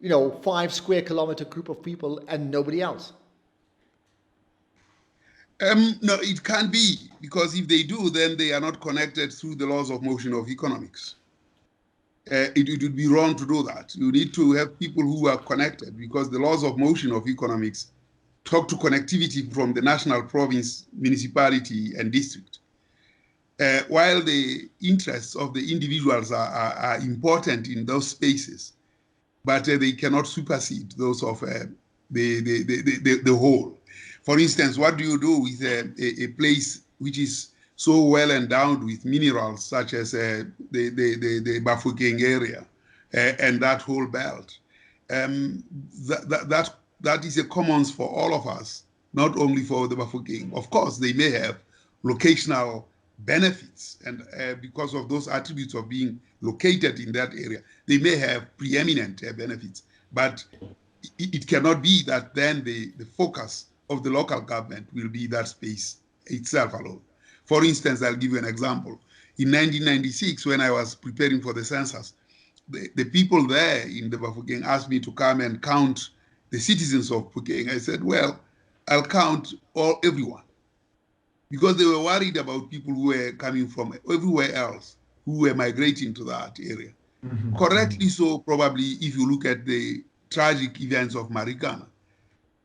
5 square kilometer group of people and nobody else. No, it can't be, because if they do, then they are not connected through the laws of motion of economics. It would be wrong to do that. You need to have people who are connected, because the laws of motion of economics talk to connectivity from the national, province, municipality, and district. While the interests of the individuals are important in those spaces, but they cannot supersede those of the whole. For instance, what do you do with a place which is so well endowed with minerals, such as the Bafokeng area and that whole belt? That is a commons for all of us, not only for the Bafokeng. Of course, they may have locational benefits, and because of those attributes of being located in that area, they may have preeminent benefits. But it cannot be that then the focus of the local government will be that space itself alone. For instance, I'll give you an example. In 1996, when I was preparing for the census, the people there in the Bafokeng asked me to come and count the citizens of Pukeng. I said, well, I'll count everyone, because they were worried about people who were coming from everywhere else, who were migrating to that area. Correctly so, probably, if you look at the tragic events of Marikana.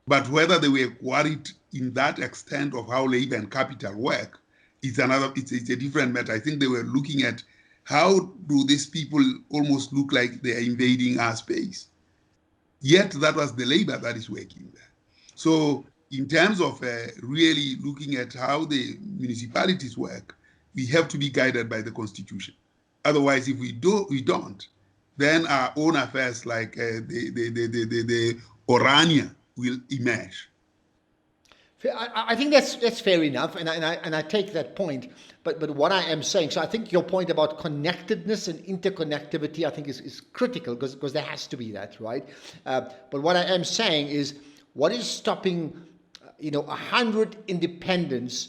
But whether they were worried in that extent of how labor and capital work, it's a different matter. I think they were looking at how do these people almost look like they are invading our space. Yet that was the labor that is working there. So in terms of really looking at how the municipalities work, we have to be guided by the Constitution. Otherwise, if we don't, then our own affairs like the Orania will emerge. I think that's fair enough, and I take that point. But what I am saying, so I think your point about connectedness and interconnectivity, I think is critical, because there has to be that, right? But what I am saying is, what is stopping, 100 independents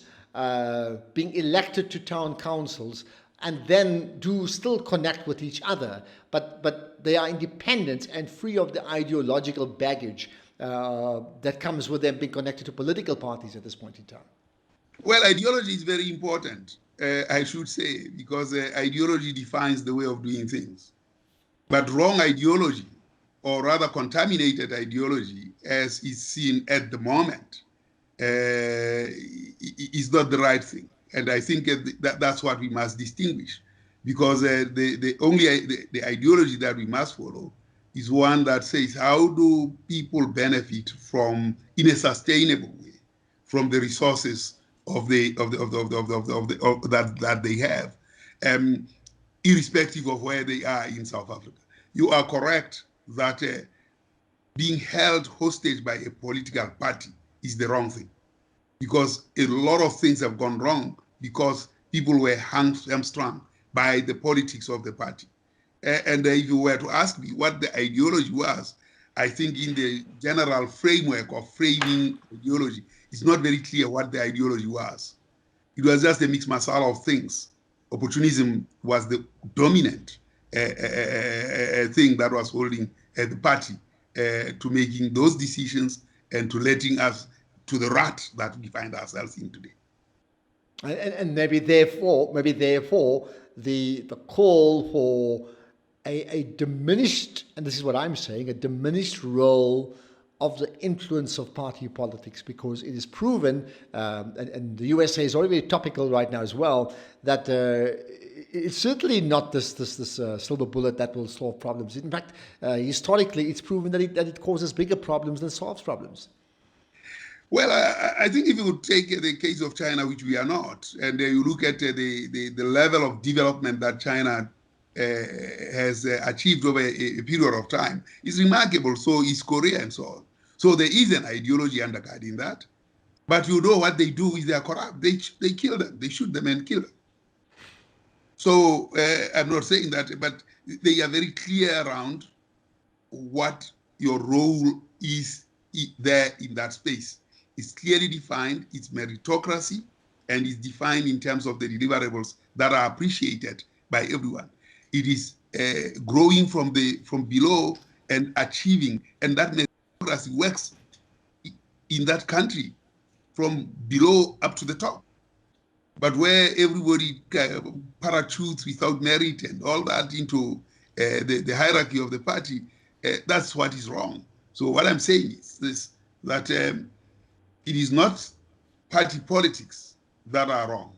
being elected to town councils and then do still connect with each other, but they are independent and free of the ideological baggage that comes with them being connected to political parties at this point in time? Well, ideology is very important, I should say, because ideology defines the way of doing things. But wrong ideology, or rather contaminated ideology, as is seen at the moment, is not the right thing. And I think that's what we must distinguish, because the ideology that we must follow is one that says, how do people benefit from, in a sustainable way, from the resources that they have, irrespective of where they are in South Africa. You are correct that being held hostage by a political party is the wrong thing, because a lot of things have gone wrong because people were hamstrung by the politics of the party. And if you were to ask me what the ideology was, I think in the general framework of framing ideology, it's not very clear what the ideology was. It was just a mixed masala of things. Opportunism was the dominant thing that was holding the party to making those decisions and to letting us to the rut that we find ourselves in today. And maybe therefore, the call for a diminished, and this is what I'm saying, a diminished role of the influence of party politics, because it is proven, and the USA is already very topical right now as well, that it's certainly not this silver bullet that will solve problems. In fact, historically, it's proven that it causes bigger problems than solves problems. Well, I think if you would take the case of China, which we are not, and you look at the level of development that China has achieved over a period of time, it's remarkable. So is Korea and so on. So there is an ideology undergirding that. But you know what they do is they are corrupt. They kill them. They shoot them and kill them. So I'm not saying that, but they are very clear around what your role is there in that space. It's clearly defined, it's meritocracy, and it's defined in terms of the deliverables that are appreciated by everyone. It is growing from below and achieving, and that meritocracy works in that country from below up to the top. But where everybody parachutes without merit and all that into the hierarchy of the party, that's what is wrong. So what I'm saying is this, that it is not party politics that are wrong.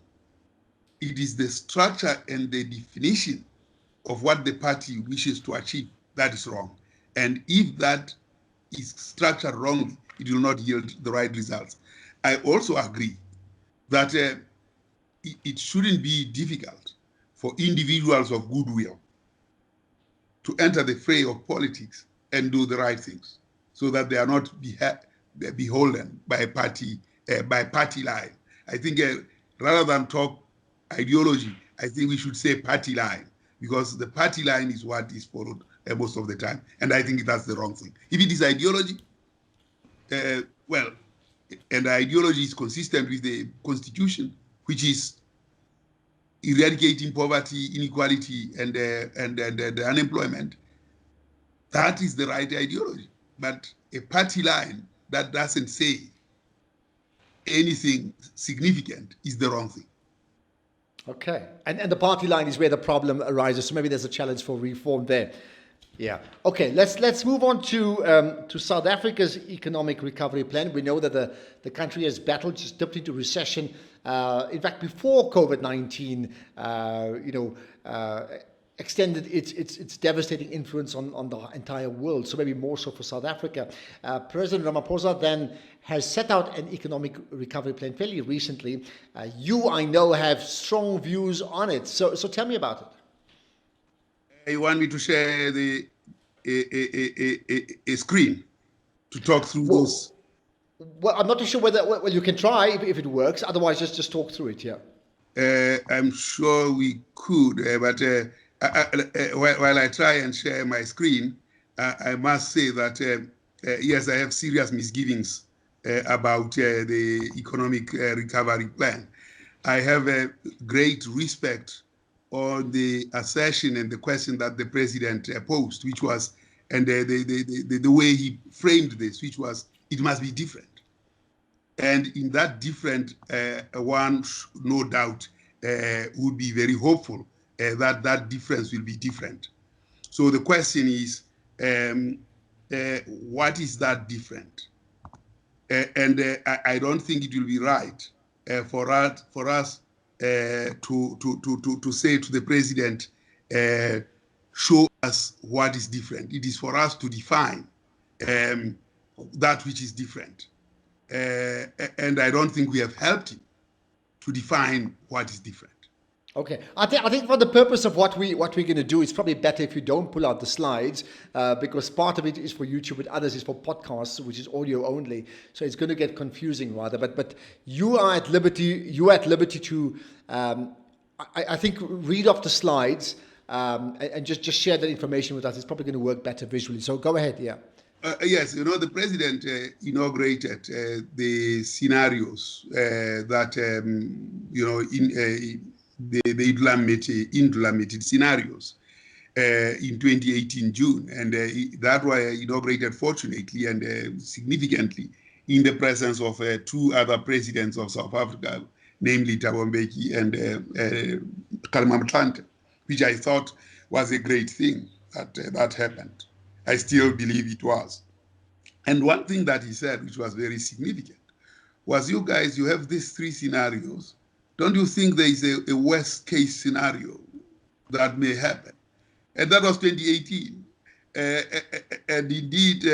It is the structure and the definition of what the party wishes to achieve that is wrong. And if that is structured wrongly, it will not yield the right results. I also agree that it shouldn't be difficult for individuals of goodwill to enter the fray of politics and do the right things, so that they are not beholden by party line. I think rather than talk ideology, I think we should say party line, because the party line is what is followed most of the time, and I think that's the wrong thing. If it is ideology, and the ideology is consistent with the Constitution, which is eradicating poverty, inequality, and unemployment, that is the right ideology. But a party line that doesn't say anything significant is the wrong thing. Okay. And the party line is where the problem arises. So maybe there's a challenge for reform there. Yeah. Okay. Let's move on to South Africa's economic recovery plan. We know that the country has battled, just dipped into recession. In fact, before COVID-19, extended its devastating influence on the entire world. So maybe more so for South Africa. President Ramaphosa then has set out an economic recovery plan fairly recently. You, I know, have strong views on it. So tell me about it. You want me to share a screen to talk through those? Well, I'm not too sure whether you can try if it works. Otherwise, just talk through it. Yeah. I'm sure we could, but while I try and share my screen, I must say that yes, I have serious misgivings about the economic recovery plan. I have a great respect on the assertion and the question that the president posed, which was, and the way he framed this, which was, it must be different. And in that different, one, no doubt, would be very hopeful that that difference will be different. So the question is, what is that different? I don't think it will be right for us to say to the president, show us what is different. It is for us to define that which is different. And I don't think we have helped him to define what is different. Okay, I think for the purpose of what we're going to do, it's probably better if you don't pull out the slides because part of it is for YouTube, but others is for podcasts, which is audio only. So it's going to get confusing rather. But you are at liberty. You are at liberty to, I think, read off the slides and just share that information with us. It's probably going to work better visually. So go ahead. Yeah. Yes, the president inaugurated the scenarios that the implemented scenarios in 2018 June, and that were inaugurated fortunately and significantly in the presence of two other presidents of South Africa, namely Thabo Mbeki and Kgalema Motlanthe, which I thought was a great thing that happened. I still believe it was. And one thing that he said, which was very significant, was, you guys, you have these three scenarios. Don't you think there is a worst case scenario that may happen? And that was 2018. And indeed,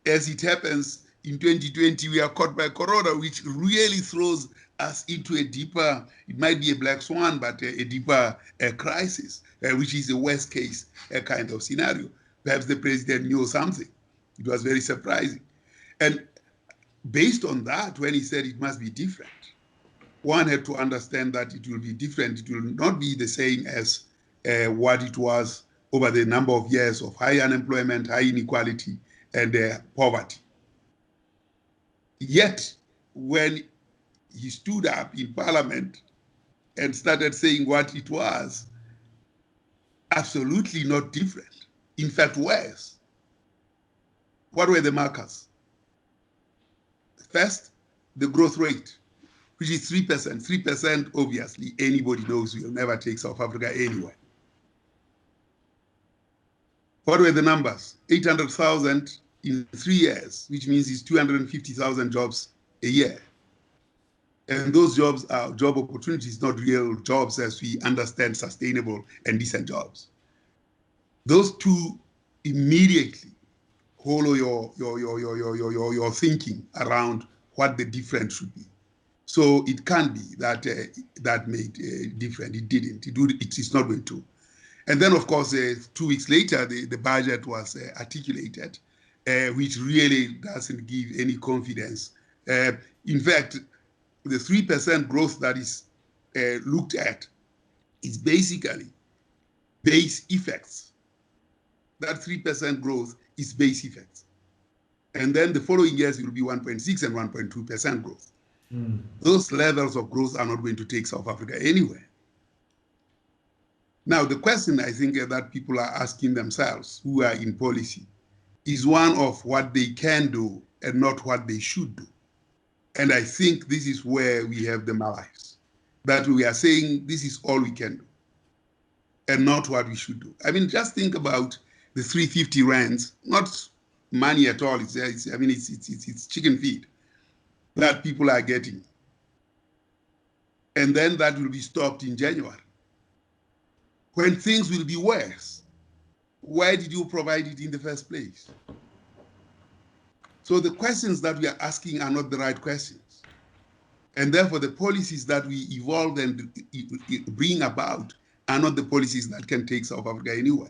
as it happens, in 2020, we are caught by Corona, which really throws us into a deeper, it might be a black swan, but a deeper crisis, which is a worst case kind of scenario. Perhaps the president knew something. It was very surprising. And based on that, when he said it must be different, one had to understand that it will be different. It will not be the same as what it was over the number of years of high unemployment, high inequality, and poverty. Yet, when he stood up in Parliament and started saying what it was, absolutely not different. In fact, worse. What were the markers? First, the growth rate, which is 3%. 3%, obviously, anybody knows will never take South Africa anywhere. What were the numbers? 800,000 in 3 years, which means it's 250,000 jobs a year. And those jobs are job opportunities, not real jobs as we understand sustainable and decent jobs. Those two immediately hollow your thinking around what the difference should be. So it can be that that made different. It didn't. It is not going to. And then, of course, 2 weeks later, the budget was articulated, which really doesn't give any confidence. In fact, the 3% growth that is looked at is basically base effects. That 3% growth is base effects. And then the following years will be 1.6 and 1.2% growth. Those levels of growth are not going to take South Africa anywhere. Now, the question I think that people are asking themselves who are in policy is one of what they can do and not what they should do. And I think this is where we have the malaise, that we are saying this is all we can do and not what we should do. I mean, just think about the 350 rands, not money at all. It's chicken feed that people are getting. And then that will be stopped in January. When things will be worse, why did you provide it in the first place? So the questions that we are asking are not the right questions. And therefore, the policies that we evolve and bring about are not the policies that can take South Africa anywhere.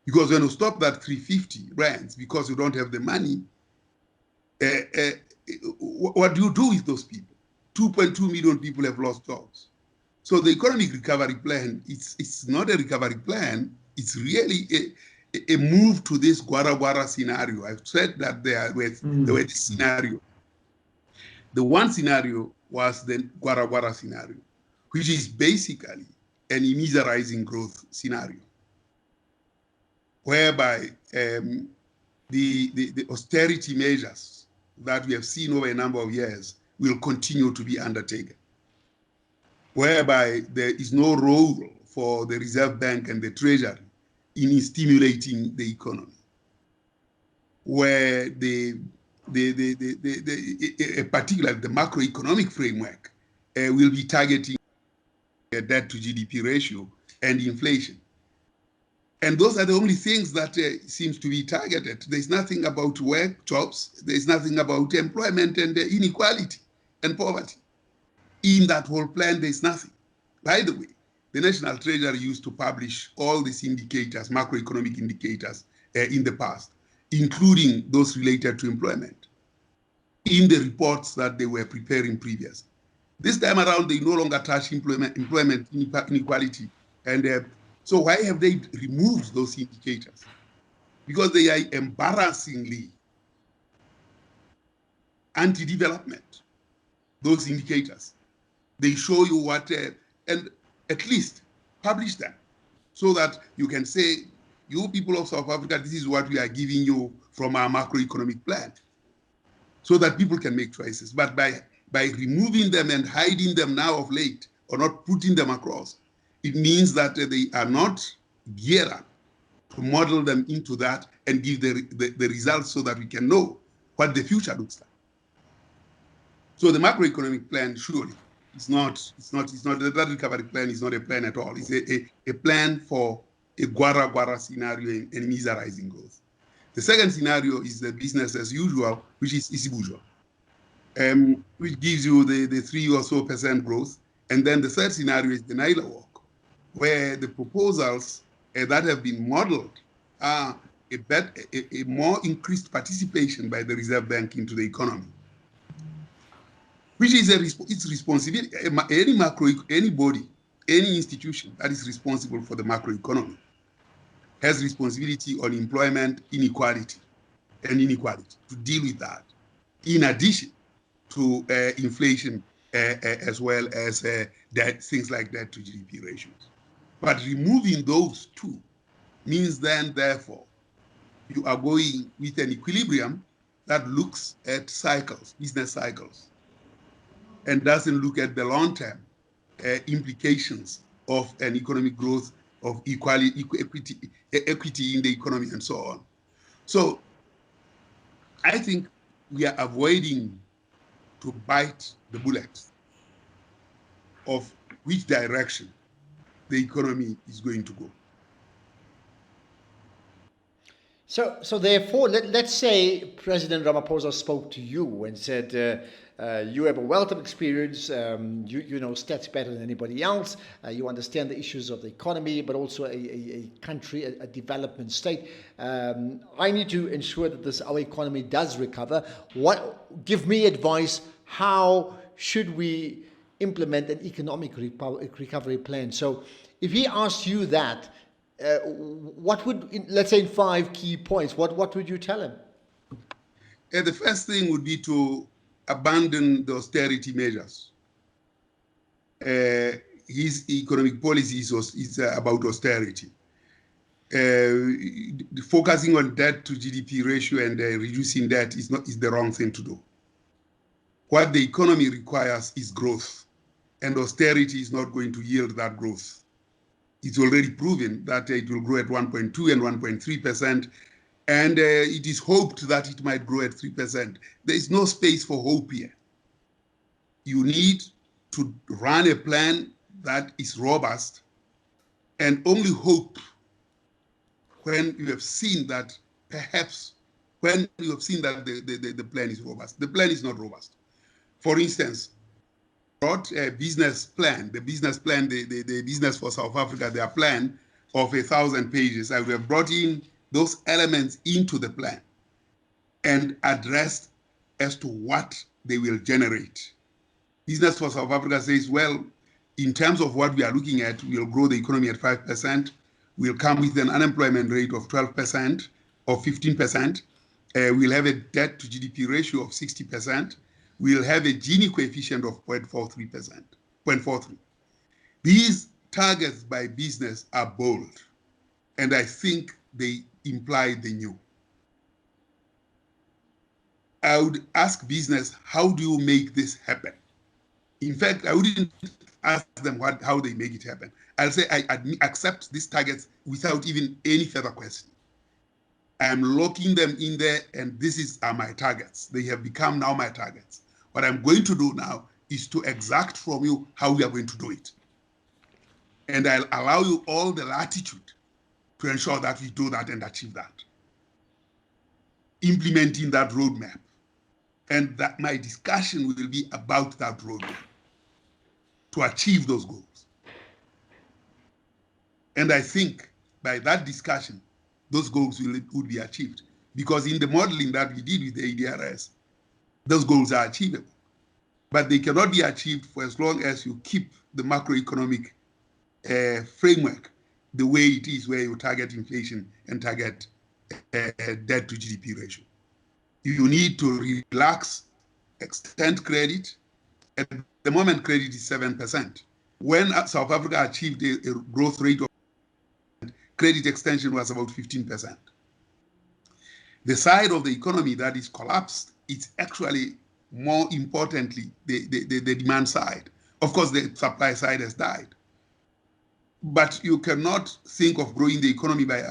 Because when you stop that 350 rands because you don't have the money, what do you do with those people? 2.2 million people have lost jobs. So the economic recovery plan, it's not a recovery plan. It's really a move to this Gwara scenario. I've said that there were this scenario. The one scenario was the Gwara scenario, which is basically an immiserizing growth scenario, whereby the austerity measures that we have seen over a number of years will continue to be undertaken, whereby there is no role for the Reserve Bank and the Treasury in stimulating the economy, where particularly the macroeconomic framework will be targeting a debt to GDP ratio and inflation. And those are the only things that seems to be targeted. There's nothing about work, jobs. There's nothing about employment and inequality and poverty. In that whole plan, there's nothing. By the way, the National Treasury used to publish all these indicators, macroeconomic indicators, in the past, including those related to employment, in the reports that they were preparing previously. This time around, they no longer touch employment inequality. And so why have they removed those indicators? Because they are embarrassingly anti-development, those indicators. They show you what, and at least publish them so that you can say, you people of South Africa, this is what we are giving you from our macroeconomic plan, so that people can make choices. But by removing them and hiding them now of late, or not putting them across, it means that they are not geared up to model them into that and give the results so that we can know what the future looks like. So the macroeconomic plan surely that recovery plan is not a plan at all. It's a plan for a Gwara scenario and miserizing growth. The second scenario is the business as usual, which is Isibujwa, which gives you the 3 or so % growth. And then the third scenario is the Naila Walk, where the proposals that have been modeled are a more increased participation by the Reserve Bank into the economy, which is its responsibility. Anybody, any institution that is responsible for the macroeconomy has responsibility on employment inequality to deal with that, in addition to inflation as well as things like debt to GDP ratios. But removing those two means then, therefore, you are going with an equilibrium that looks at cycles, business cycles, and doesn't look at the long-term implications of an economic growth, of equity in the economy, and so on. So I think we are avoiding to bite the bullet of which direction the economy is going to go. So therefore, let's say President Ramaphosa spoke to you and said, you have a wealth of experience, you know stats better than anybody else, you understand the issues of the economy, but also a country, a development state. I need to ensure that our economy does recover. Give me advice, how should we implement an economic recovery plan? So if he asked you that, what would, let's say in 5 key points, what would you tell him? The first thing would be to abandoned the austerity measures. His economic policy is about austerity. Focusing on debt to GDP ratio and reducing debt is the wrong thing to do. What the economy requires is growth, and austerity is not going to yield that growth. It's already proven that it will grow at 1.2 and 1.3%, and it is hoped that it might grow at 3%. There is no space for hope here. You need to run a plan that is robust, and only hope when you have seen that, perhaps when you have seen that the plan is robust. The plan is not robust. For instance, brought a business plan, the business for South Africa, their plan of 1,000 pages. I would have brought in those elements into the plan and addressed as to what they will generate. Business for South Africa says, well, in terms of what we are looking at, we'll grow the economy at 5%. We'll come with an unemployment rate of 12% or 15%. We'll have a debt to GDP ratio of 60%. We'll have a Gini coefficient of 0.43%. These targets by business are bold, and I think they imply the new. I would ask business, how do you make this happen? In fact, I wouldn't ask them how they make it happen. I'll say I accept these targets without even any further question. I am locking them in there, and are my targets. They have become now my targets. What I'm going to do now is to exact from you how we are going to do it. And I'll allow you all the latitude to ensure that we do that and achieve that. Implementing that roadmap. And that my discussion will be about that roadmap to achieve those goals. And I think by that discussion, those goals would be achieved. Because in the modeling that we did with the ADRS, those goals are achievable. But they cannot be achieved for as long as you keep the macroeconomic framework the way it is, where you target inflation and target debt to GDP ratio. You need to relax, extend credit. At the moment, credit is 7%. When South Africa achieved a growth rate of credit extension was about 15%. The side of the economy that is collapsed, it's actually more importantly the demand side. Of course, the supply side has died. But you cannot think of growing the economy by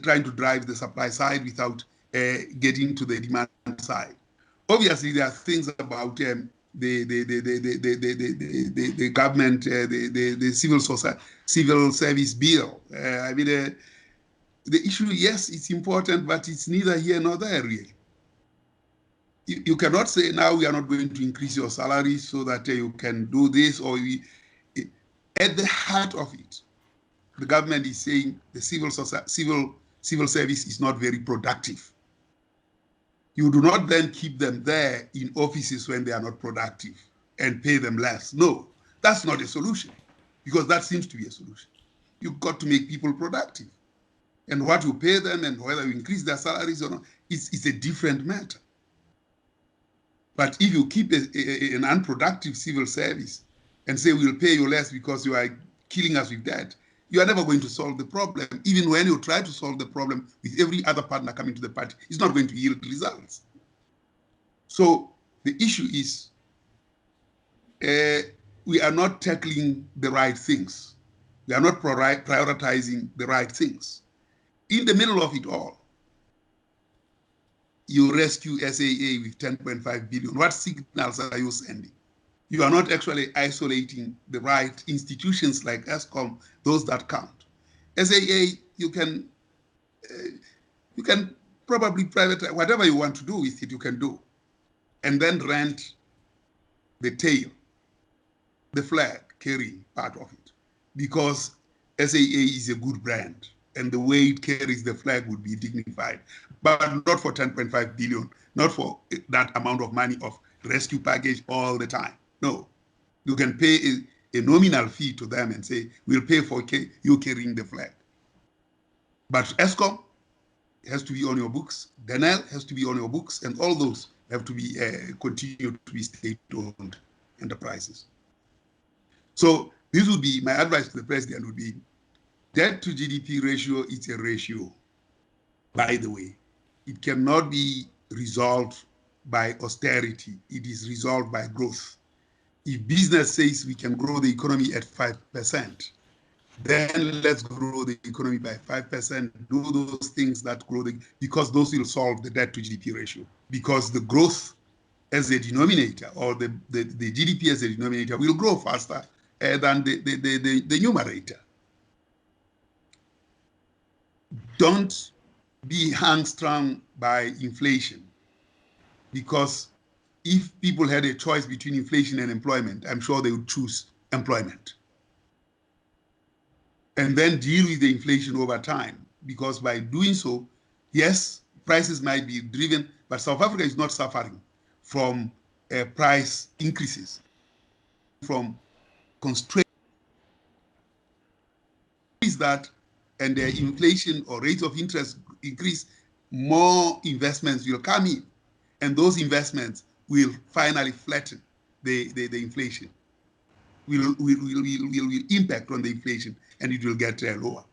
trying to drive the supply side without getting to the demand side. Obviously, there are things about the government, the civil service bill. The issue, yes, it's important, but it's neither here nor there, really. You cannot say now we are not going to increase your salary so that you can do this, or at the heart of it, the government is saying the civil service is not very productive. You do not then keep them there in offices when they are not productive and pay them less. No, that's not a solution, because that seems to be a solution. You've got to make people productive. And what you pay them and whether you increase their salaries or not, it's a different matter. But if you keep an unproductive civil service and say we'll pay you less because you are killing us with debt, you are never going to solve the problem. Even when you try to solve the problem with every other partner coming to the party, it's not going to yield results. So the issue is we are not tackling the right things. We are not prioritizing the right things. In the middle of it all, you rescue SAA with 10.5 billion. What signals are you sending? You are not actually isolating the right institutions like Eskom, those that count. SAA, you can probably privatize, whatever you want to do with it, you can do. And then rent the tail, the flag carrying part of it. Because SAA is a good brand, and the way it carries the flag would be dignified. But not for 10.5 billion, not for that amount of money of rescue package all the time. No, you can pay a nominal fee to them and say, we'll pay for you carrying the flag. But Eskom has to be on your books, Denel has to be on your books, and all those have to be continue to be state-owned enterprises. So this would be my advice to the president would be debt to GDP ratio is a ratio, by the way. It cannot be resolved by austerity. It is resolved by growth. If business says we can grow the economy at 5%, then let's grow the economy by 5%, do those things that grow because those will solve the debt to GDP ratio. Because the growth as a denominator, or the GDP as a denominator, will grow faster than the numerator. Don't be hamstrung by inflation, because if people had a choice between inflation and employment, I'm sure they would choose employment. And then deal with the inflation over time, because by doing so, yes, prices might be driven, but South Africa is not suffering from price increases, from constraints that, and the inflation or rate of interest increase, more investments will come in, and those investments will finally flatten the inflation, will impact on the inflation, and it will get lower.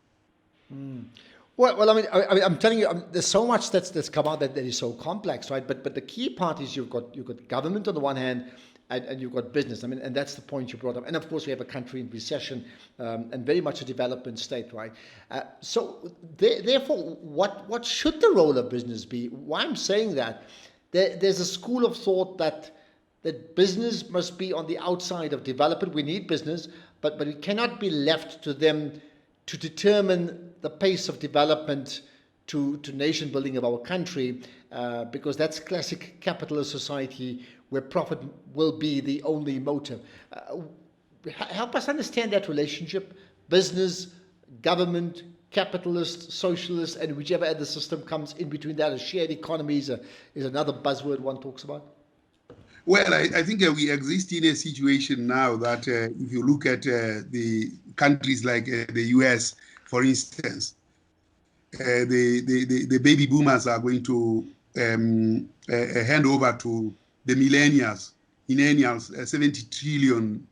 Well, I'm telling you, there's so much that's come out that is so complex, right? But the key part is you've got government on the one hand, and you've got business. I mean, and that's the point you brought up. And of course, we have a country in recession, and very much a development state, right? So therefore, what should the role of business be? Why I'm saying that, there's a school of thought that business must be on the outside of development. We need business, but it cannot be left to them to determine the pace of development to nation building of our country, because that's classic capitalist society where profit will be the only motive. Help us understand that relationship: business, government, capitalist, socialist, and whichever other system comes in between that. A shared economy is another buzzword one talks about. Well, I think we exist in a situation now that if you look at the countries like the US, for instance, the baby boomers are going to hand over to the millennials $70 trillion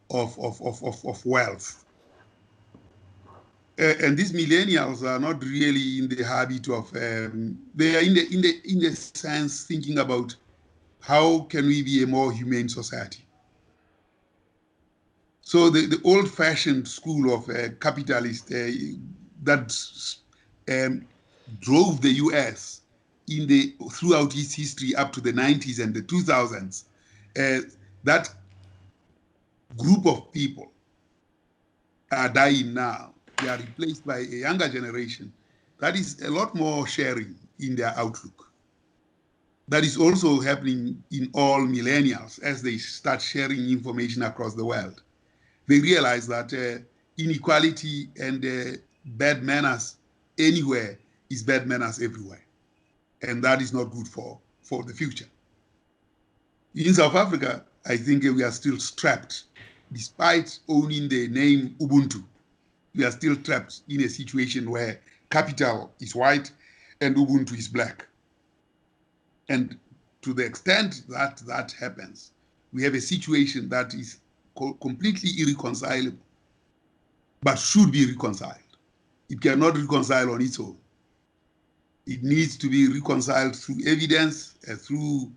of wealth. And these millennials are not really in the habit of, they are in the sense thinking about how can we be a more humane society. So the old-fashioned school of capitalists that drove the US throughout its history up to the 90s and the 2000s, that group of people are dying now. They are replaced by a younger generation that is a lot more sharing in their outlook. That is also happening in all millennials as they start sharing information across the world. They realize that inequality and bad manners anywhere is bad manners everywhere. And that is not good for the future. In South Africa, I think we are still trapped. Despite owning the name Ubuntu, we are still trapped in a situation where capital is white and Ubuntu is black. And to the extent that that happens, we have a situation that is completely irreconcilable, but should be reconciled. It cannot reconcile on its own. It needs to be reconciled through evidence, through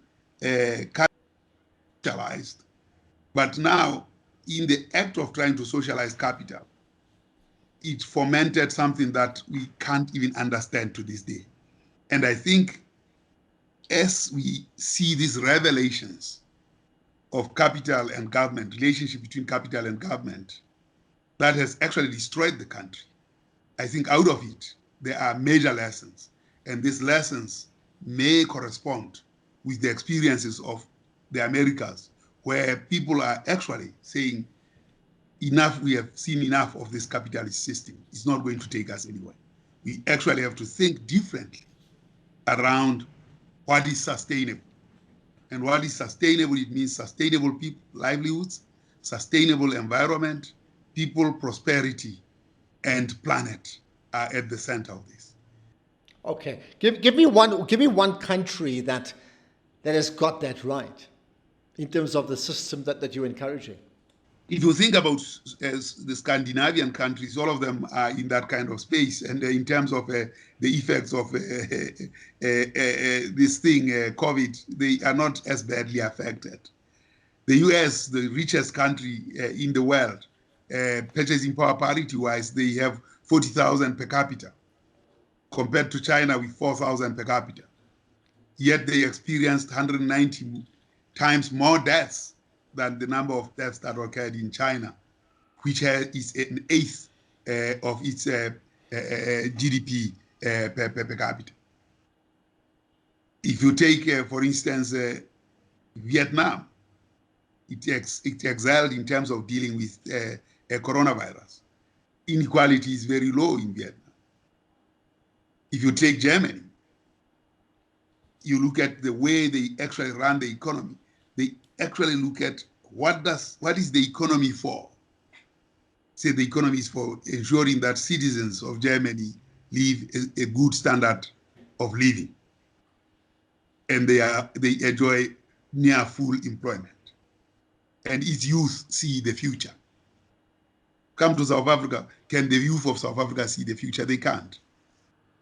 capitalized. But now, in the act of trying to socialize capital, it fomented something that we can't even understand to this day. And I think as we see these revelations of capital and government, relationship between capital and government, that has actually destroyed the country. I think out of it, there are major lessons. And these lessons may correspond with the experiences of the Americas, where people are actually saying, enough, we have seen enough of this capitalist system. It's not going to take us anywhere. We actually have to think differently around what is sustainable. And what is sustainable, it means sustainable people, livelihoods, sustainable environment, people, prosperity, and planet are at the center of this. Okay, give me one country that that has got that right in terms of the system that you're encouraging? If you think about the Scandinavian countries, all of them are in that kind of space. And in terms of the effects of this thing, COVID, they are not as badly affected. The US, the richest country in the world, purchasing power parity-wise, they have 40,000 per capita, compared to China with 4,000 per capita. Yet they experienced 190 times more deaths than the number of deaths that occurred in China, which is an eighth of its GDP per capita. If you take, for instance, Vietnam, it excelled in terms of dealing with a coronavirus. Inequality is very low in Vietnam. If you take Germany, you look at the way they actually run the economy. They actually look at what is the economy for? Say the economy is for ensuring that citizens of Germany live a good standard of living, and they enjoy near full employment, and its youth see the future. Come to South Africa, can the youth of South Africa see the future? They can't.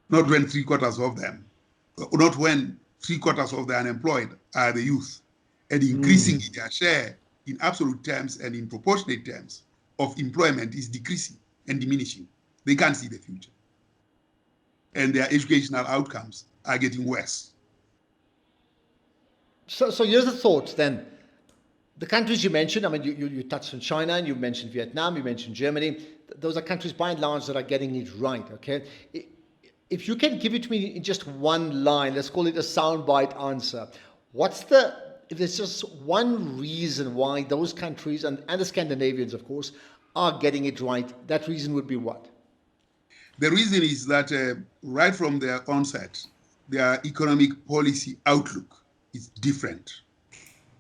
Not when 3/4 of them, not when 3/4 of the unemployed are the youth, and increasing their share in absolute terms and in proportionate terms of employment is decreasing and diminishing. They can't see the future. And their educational outcomes are getting worse. So here's the thought then. The countries you mentioned, I mean, you touched on China, and you mentioned Vietnam, you mentioned Germany. Those are countries by and large that are getting it right, okay? If you can give it to me in just one line, let's call it a soundbite answer. If there's just one reason why those countries, and the Scandinavians, of course, are getting it right, that reason would be what? The reason is that right from their onset, their economic policy outlook is different.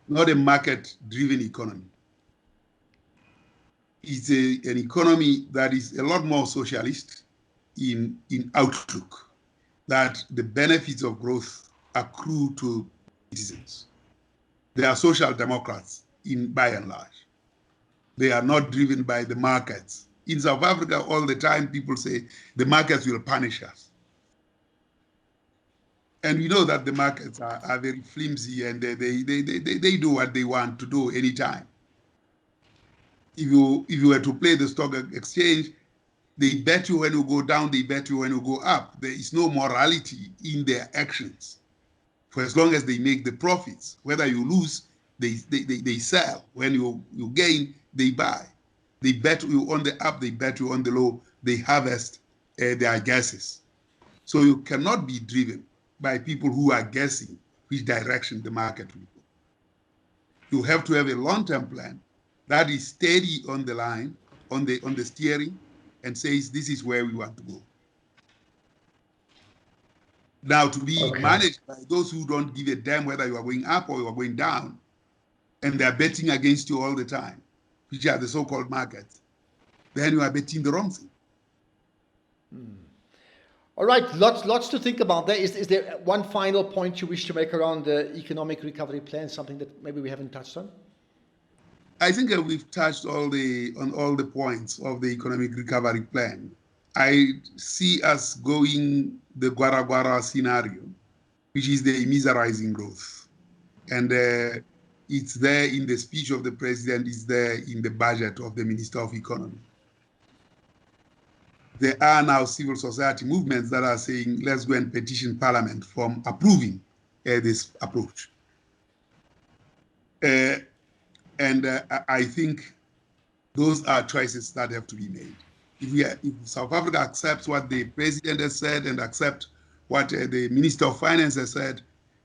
Not a market-driven economy. It's an economy that is a lot more socialist in outlook, that the benefits of growth accrue to citizens. They are social democrats by and large. They are not driven by the markets. In South Africa, all the time people say the markets will punish us. And we know that the markets are very flimsy, and they do what they want to do anytime. If you were to play the stock exchange, they bet you when you go down, they bet you when you go up. There is no morality in their actions. For as long as they make the profits, whether you lose, they sell. When you gain, they buy. They bet you on the up, they bet you on the low, they harvest their guesses. So you cannot be driven by people who are guessing which direction the market will go. You have to have a long-term plan that is steady on the line, on the steering, and says this is where we want to go. Now, to be managed by those who don't give a damn whether you are going up or you are going down, and they're betting against you all the time, which are the so-called markets, then you are betting the wrong thing. All right, lots to think about there. Is there one final point you wish to make around the economic recovery plan, something that maybe we haven't touched on? I think we've touched on all the points of the economic recovery plan. I see us going the Gwara Gwara scenario, which is the immiserizing growth. And it's there in the speech of the president, it's there in the budget of the Minister of Economy. There are now civil society movements that are saying, let's go and petition Parliament from approving this approach. And I think those are choices that have to be made. If South Africa accepts what the president has said and accept what the Minister of Finance has said,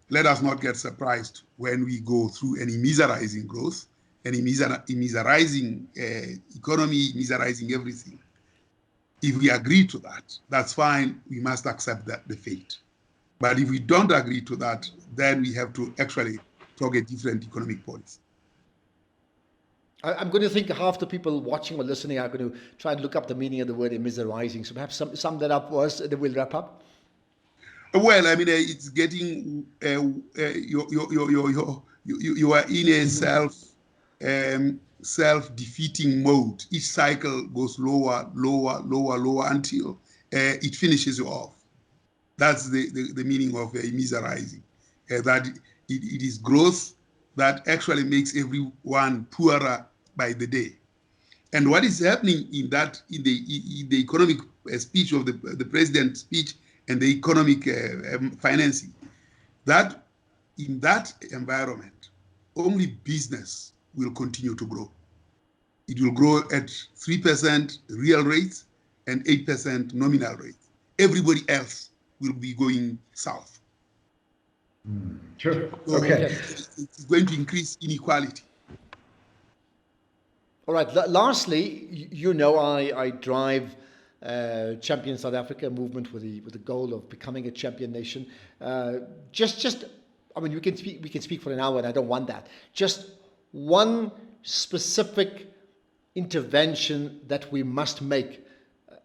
let us not get surprised when we go through an immiserizing growth, an immiserizing economy, immiserizing everything. If we agree to that, that's fine. We must accept the fate. But if we don't agree to that, then we have to actually talk a different economic policy. I'm going to think half the people watching or listening are going to try and look up the meaning of the word immiserizing. So perhaps sum that up for us, and then we'll wrap up. Well, I mean, it's getting you are in a self-defeating mode. Each cycle goes lower, lower, lower, lower until it finishes you off. That's the meaning of miserizing. That it is growth that actually makes everyone poorer by the day. And what is happening in the economic speech of the president's speech and the economic financing, that in that environment, only business will continue to grow. It will grow at 3% real rates and 8% nominal rates. Everybody else will be going south. Sure. So Okay. it's going to increase inequality. All right. Lastly, you know, I drive Champion South Africa movement with the goal of becoming a champion nation. Just, I mean, we can speak for an hour, and I don't want that. Just one specific intervention that we must make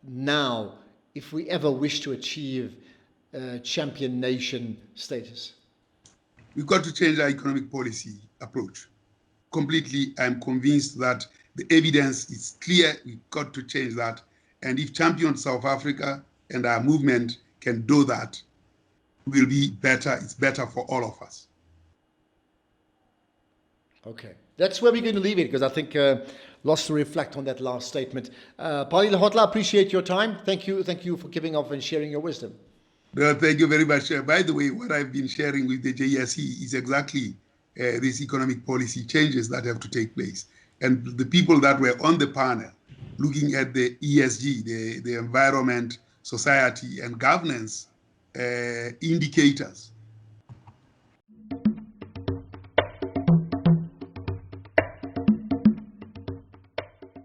now if we ever wish to achieve champion nation status. We've got to change our economic policy approach. Completely, I'm convinced that the evidence is clear. We've got to change that. And if Champion South Africa and our movement can do that, we'll be better. It's better for all of us. Okay. That's where we're going to leave it, because I think lots to reflect on that last statement. Pali Lehohla, appreciate your time. Thank you for giving off and sharing your wisdom. Well, thank you very much. By the way, what I've been sharing with the JSE is exactly these economic policy changes that have to take place. And the people that were on the panel looking at the ESG, the environment, society, and governance indicators